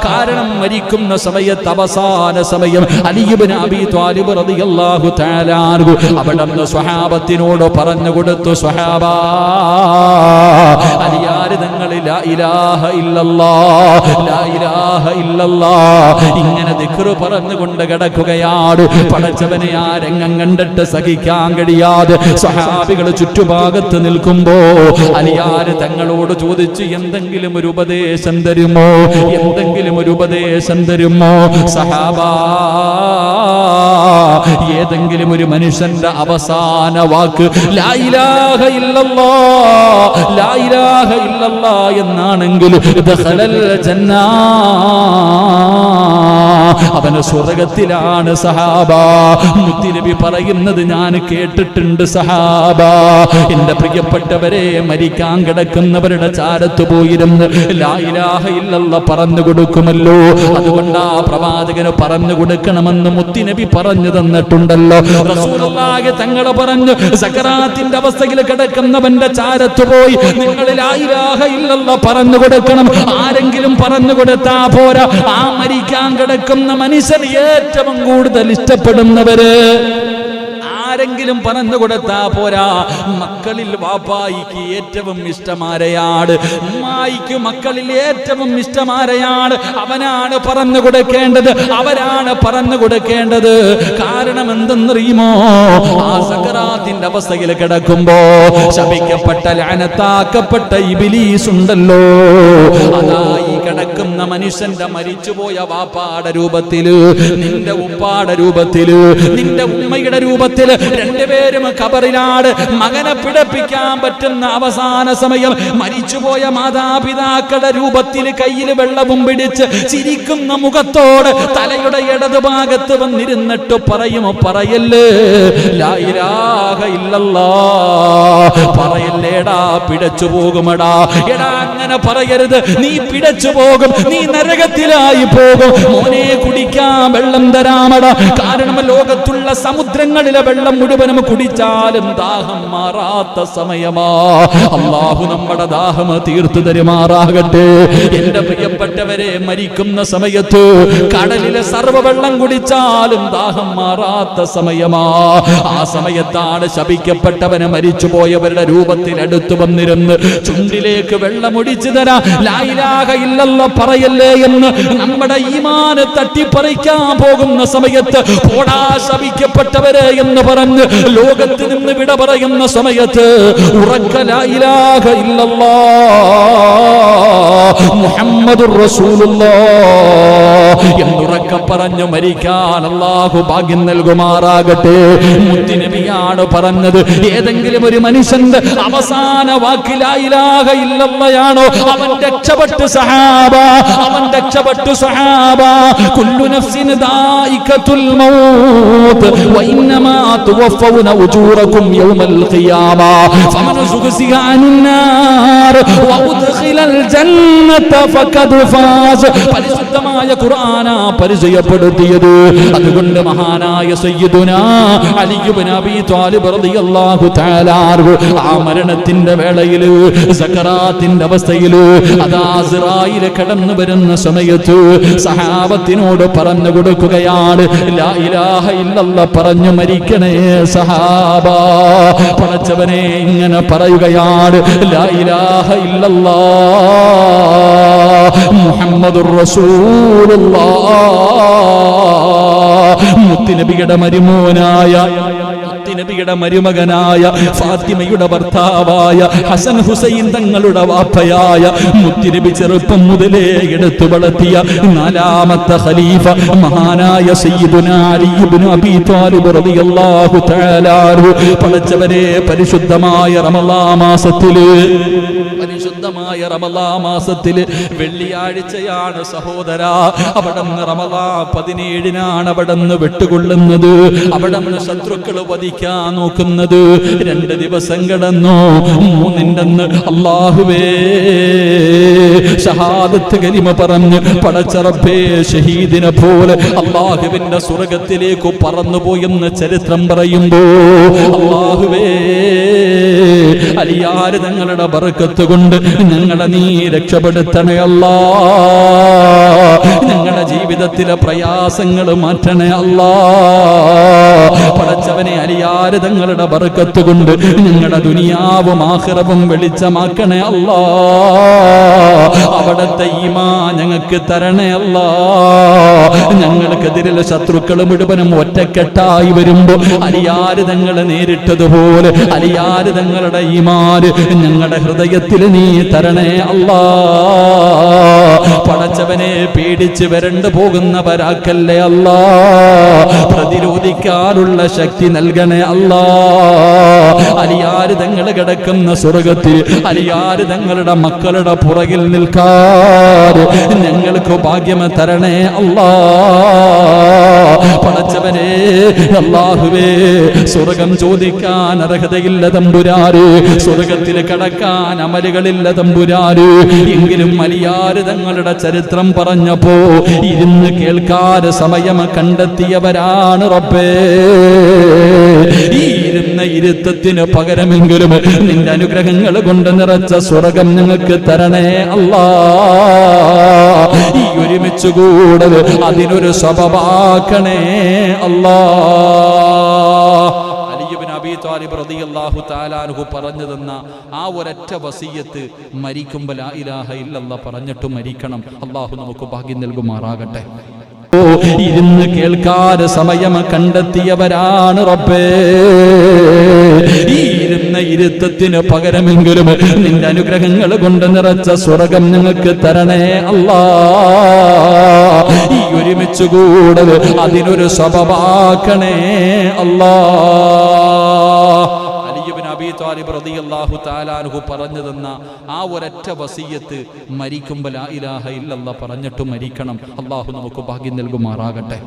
കാരണം മരിക്കുന്ന സമയത്ത് അവസാന സമയം അലി ഇബ്നു അബീ ത്വാലിബ് റളിയല്ലാഹു തആല അൻഹു അവിടുന്ന് സ്വഹാബത്തിനോട് പറഞ്ഞു കൊടുത്തു, സ്വഹാബാ അലിയാര് നിങ്ങൾ ലാ ഇലാഹ ഇല്ലല്ലാഹ് ലാ ഇലാഹ ഇല്ലല്ലാഹ് ഇങ്ങനെ ദിക്ർ പറഞ്ഞുകൊണ്ട് കിടക്കുകയാണ്. പടച്ചവനെ ആ രംഗം കണ്ടിട്ട് സഹിക്കാൻ കഴിയാതെ സ്വഹാബികൾ ചുറ്റുഭാഗത്ത് നിൽക്കുമ്പോ അലിയാര് തങ്ങളോട് ചോദിച്ചു, എന്തെങ്കിലും ഒരു ഉപദേശം തരുമോ? എന്തെങ്കിലും ഒരു ഉപദേശം തരുമോ? സഹാബാ, ഏതെങ്കിലും ഒരു മനുഷ്യന്റെ അവസാന വാക്ക് ലാ ഇലാഹ ഇല്ലല്ലാഹ് ലാ ഇലാഹ ഇല്ലല്ലാഹ് എന്നാണെങ്കിൽ ദഖലൽ ജന്ന, അവന് സ്വർഗ്ഗത്തിലാണ് സഹാബാ. മുത്തുനബി പറയുന്നത് ഞാൻ കേട്ടിട്ടുണ്ട് സഹാബാ. എന്റെ പ്രിയപ്പെട്ടവരെ, മരിക്കാൻ കിടക്കുന്നവരുടെ ചാരത്ത് പോയിരുന്ന് ലാ ഇലാഹ ഇല്ലല്ലാഹ് പറഞ്ഞു കൊടുക്കുമല്ലോ. അതുകൊണ്ട് ആ പ്രവാചകന് പറഞ്ഞു കൊടുക്കണമെന്ന് മുത്തുനബി പറഞ്ഞു തന്നിട്ടുണ്ടല്ലോ. റസൂലുള്ളാഹി തങ്ങൾ പറഞ്ഞു, സക്കറാത്തിന്റെ അവസ്ഥയിൽ കിടക്കുന്നവന്റെ ചാരത്ത് പോയി നിങ്ങൾ ലാ ഇലാഹ ഇല്ലല്ലാഹ് പറഞ്ഞു കൊടുക്കണം. ആരെങ്കിലും പറഞ്ഞു കൊടുത്താ പോരാ, ആ മരിക്കാൻ കിടക്കുന്ന മനുഷ്യൻ ഏറ്റവും കൂടുതൽ ഇഷ്ടപ്പെടുന്നവര് ആരെങ്കിലും പറഞ്ഞു കൊടുത്താ പോരാ. മക്കളിൽ വാപ്പായിക്ക് ഏറ്റവും ഇഷ്ടമാരെയാണ്, ഉമ്മായിക്ക് മക്കളിൽ ഏറ്റവും ഇഷ്ടമാരെയാണ്. അവനാണ് പറഞ്ഞു കൊടുക്കേണ്ടത്, അവരാണ് പറഞ്ഞു കൊടുക്കേണ്ടത്. കാരണം എന്തെന്നറിയുമോ? ആ സക്കറാത്തിന്റെ അവസ്ഥയിൽ കിടക്കുമ്പോ ശപിക്കപ്പെട്ട ലഅനത്താക്കപ്പെട്ട ഇബ്ലീസ് ഉണ്ടല്ലോ, അതായി കിടക്കുന്ന മനുഷ്യന്റെ മരിച്ചുപോയ വാപ്പാടെ രൂപത്തില്, നിന്റെ ഉപ്പാടെ രൂപത്തില്, നിന്റെ ഉമ്മയുടെ രൂപത്തില് രണ്ടുപേരും ഖബറിലാണ്. മകനെ പിടപ്പിക്കാൻ പറ്റുന്ന അവസാന സമയം മരിച്ചുപോയ മാതാപിതാക്കളുടെ രൂപത്തിൽ കയ്യിൽ വെള്ളവും പിടിച്ച് ചിരിക്കുന്ന മുഖത്തോട് തലയുടെ ഇടതുഭാഗത്ത് വന്നിരുന്നിട്ട് പറയുമോ, പറയല്ലേ ലാ ഇലാഹ ഇല്ലല്ലാഹ്, പറയല്ലേടാ പിടച്ചു പോകുമടാ. എടാ അങ്ങനെ പറയരുത്, നീ പിടച്ചു പോകും, നീ നരകത്തിലായി പോകും. മോനെ കുടിക്കാൻ വെള്ളം തരാമടാ. കാരണം ലോകത്തുള്ള സമുദ്രങ്ങളിലെ വെള്ളം മുഴുവനും കുടിച്ചാലും ദാഹം മാറാത്ത സമയമാ. അല്ലാഹു നമ്മുടെ ദാഹം തീർത്തു തരുമാറാകട്ടെ. എന്റെ പ്രിയപ്പെട്ടവരെ, മരിക്കുന്ന സമയത്ത് കടലിലെ സർവ്വ വെള്ളം കുടിച്ചാലും ദാഹം മാറാത്ത സമയമാ. ആ സമയത്താണ് ശപിക്കപ്പെട്ടവന് മരിച്ചുപോയവരുടെ രൂപത്തിൽ അടുത്തു വന്നിരുന്ന് ചുണ്ടിലേക്ക് വെള്ളം ഒടിച്ചു തരാ, ലാ ഇലാഹ ഇല്ലല്ലാഹ് പറയല്ലേ എന്ന് നമ്മുടെ ഈമാന് തട്ടിപ്പറിക്കാൻ പോകുന്ന സമയത്ത് പോടാ ശപിക്കപ്പെട്ടവരെ എന്ന് പറഞ്ഞ് ലോകത്ത് നിന്ന് വിട പറയുന്ന സമയത്ത് ഉറക്ക ലാ ഇലാഹ ഇല്ലല്ലാഹ് മുഹമ്മദുർ റസൂലുള്ളാഹ് എന്നുറക്ക പറഞ്ഞു മരിക്കാൻ അല്ലാഹു ഭാഗ്യം നൽകുമാറാകട്ടെ. മുത്തുനബിയാണ് പറഞ്ഞത്, ഏതെങ്കിലും ഒരു മനുഷ്യന്റെ അവസാന വാക്ക് ലാ ഇലാഹ ഇല്ലല്ലാഹയാണോ അവൻ രക്ഷപ്പെട്ടു സഹാബ, അവൻ രക്ഷപ്പെട്ടു സഹാബ. കുല്ലു നഫ്സിൻ ദായിഖത്തുൽ മൗത്ത് വഇന്നമാ തുവഫൗന ഉജൂറകും യൗമൽ ഖിയാമ ഫമൻ സുഖസിഹ അനിൻ നാർ വഉദ്ഖിലൽ ജന്നത ഫഖദ് ഫാസ്. പരിശുദ്ധമായ ഖുർആനാ പരിചയപ്പെടുത്തിയത്. അതുകൊണ്ട് മഹാനായ സയ്യിദുനാ അലി ഇബ്നു അബീ ത്വാലിബ് റളിയല്ലാഹു തആല അൻഹു ആ മരണത്തിന്റെ വേളയിൽ സക്കറാത്തിന്റെ അവസ്ഥയിൽ അതാ ഇസ്രായേൽ കടന്നു വരുന്ന സമയത്ത് സഹാബത്തിനോട് പറഞ്ഞു കൊടുക്കുകയാണ്, ലാ ഇലാഹ ഇല്ലല്ലാഹ് പറഞ്ഞു മരിക്കണേ സഹാബ. പടച്ചവനെ ഇങ്ങനെ പറയുകയാണ്, ലാ ഇലാഹ ഇല്ലല്ലാഹ് മുഹമ്മദുർ റസൂലുള്ളാഹ്. മുത്തുനബിയുടെ മരുമോനായ, നബിയുടെ മരുമകനായ, ഫാത്തിമയുടെ ഭർത്താവായ, ഹസൻ ഹുസൈൻ തങ്ങളുടെ വാപ്പയായ, മുത്തുനബി ചെറുപ്പം മുതലേ എടുത്തു വളർത്തിയ നാലാമത്തെ ഖലീഫ മഹാനായ സയ്യിദുനാ അലി ഇബ്നു അബീ ത്വാലിബ് റളിയല്ലാഹു തആല അൻഹു. പടച്ചവനെ, പരിശുദ്ധമായ റമളാൻ മാസത്തില്, പരിശുദ്ധമായ റമളാൻ മാസത്തില് വെള്ളിയാഴ്ചയാണ് സഹോദരാ. അവിടുന്ന് റമളാൻ 17-നാണ് അവിടുന്ന് വിട്ടുകൊള്ളുന്നത്. അവിടുന്ന് ശത്രുക്കൾ വധിക്കും പഠിക്കാൻ നോക്കുന്നത്. 2 ദിവസം കിടന്നു, 3ന്റെ അന്ന് അല്ലാഹുവേ ഷഹാദത്ത് കലിമ പറഞ്ഞ് പടച്ച റബ്ബേ ഷഹീദിനെ പോലെ അല്ലാഹുവിന്റെ സ്വർഗ്ഗത്തിലേക്ക് പറന്നുപോയെന്ന് ചരിത്രം പറയുമ്പോ അല്ലാഹുവേ അലിയാർ തങ്ങളുടെ ബർക്കത്ത് കൊണ്ട് ഞങ്ങളെ നീ രക്ഷപ്പെടുത്തണേ അല്ലാ. ഞങ്ങളുടെ ജീവിതത്തിലെ പ്രയാസങ്ങൾ മാറ്റണേ അല്ലാ. പടച്ചവനെ അലിയാർ തങ്ങളുടെ ബർക്കത്ത് കൊണ്ട് ഞങ്ങളുടെ ദുനിയാവും ആഖിറവും വെളിച്ചമാക്കണേ അല്ലാ. അവിടത്തെ ഈമാൻ ഞങ്ങൾക്ക് തരണേ അല്ലാ. ഞങ്ങൾക്കെതിരെ ശത്രുക്കൾ മുഴുവനും ഒറ്റക്കെട്ടായി വരുമ്പോ അലിയാർ തങ്ങളെ നേരിട്ടതുപോലെ അലിയാർ തങ്ങളുടെ ഈമാൻ ഞങ്ങളുടെ ഹൃദയത്തിൽ നീ തരണേ അല്ലാ. പടച്ചവനെ പേടിച്ച് വരണ്ടു പോകുന്നവരാക്കല്ലേ അല്ലാ. പ്രതിരോധിക്കാനുള്ള ശക്തി നൽകണേ അല്ലാ. അലിയാർ തങ്ങൾ കിടക്കുന്ന സ്വർഗ്ഗത്തിൽ അലിയാർ തങ്ങളുടെ മക്കളുടെ പുറകിൽ നിൽക്കാതെ ഞങ്ങൾക്ക് ഭാഗ്യം തരണേ അല്ലാ. പടച്ചവനെ അല്ലാഹുവേ സ്വർഗ്ഗം ചോദിക്കാൻ അർഹതയില്ല തമ്പുരാര്, സ്വർഗ്ഗത്തിൽ കടക്കാൻ അമലുകളില്ല തമ്പുരാര്. എങ്കിലും അലിയാർ തങ്ങളുടെ ചരിത്രം പറഞ്ഞപ്പോ ഇരുന്ന് കേൾക്കാൻ സമയം കണ്ടെത്തിയവരാണ് റബ്ബേ. ഈ ഇരുന്ന ഇരുത്തത്തിന് പകരമെങ്കിലും നിന്റെ അനുഗ്രഹങ്ങൾ കൊണ്ട് നിറച്ച സ്വർഗ്ഗം ഞങ്ങൾക്ക് തരണേ അല്ലാ. ഈ ഒരുമിച്ച് കൂടൽ അതിനൊരു സബബാക്കണേ അല്ലാ. അബീ ത്വാലിബ് റളിയല്ലാഹു തആല അൻഹു പറഞ്ഞു തന്ന ആ ഒരൊറ്റ വസിയത്ത് മരിക്കുമ്പോൾ ലാ ഇലാഹ ഇല്ലല്ലാഹ് പറഞ്ഞിട്ട് മരിക്കണം. അല്ലാഹു നമുക്ക് ഭാഗ്യം നൽകുമാറാകട്ടെ. ഇരുന്ന് കേൾക്കാൻ സമയം കണ്ടെത്തിയവരാണ് റബ്ബേ. ഈ ഇരുന്ന ഇരുത്തത്തിന് പകരമെങ്കിലും നിന്റെ അനുഗ്രഹങ്ങൾ കൊണ്ട് നിറച്ച സ്വർഗ്ഗം ഞങ്ങൾക്ക് തരണേ അല്ലാ. ഈ ഒരുമിച്ച് കൂടൽ അതിനൊരു സബബാക്കണേ അല്ലാ. അബീ ത്വാലിബ് റളിയല്ലാഹു തആല അൻഹു പറഞ്ഞു തന്ന ആ ഒരൊറ്റ വസിയത്ത് മരിക്കുമ്പോൾ ലാ ഇലാഹ ഇല്ലല്ലാഹ് പറഞ്ഞിട്ട് മരിക്കണം. അല്ലാഹു നമുക്ക് ഭാഗ്യം നൽകുമാറാകട്ടെ.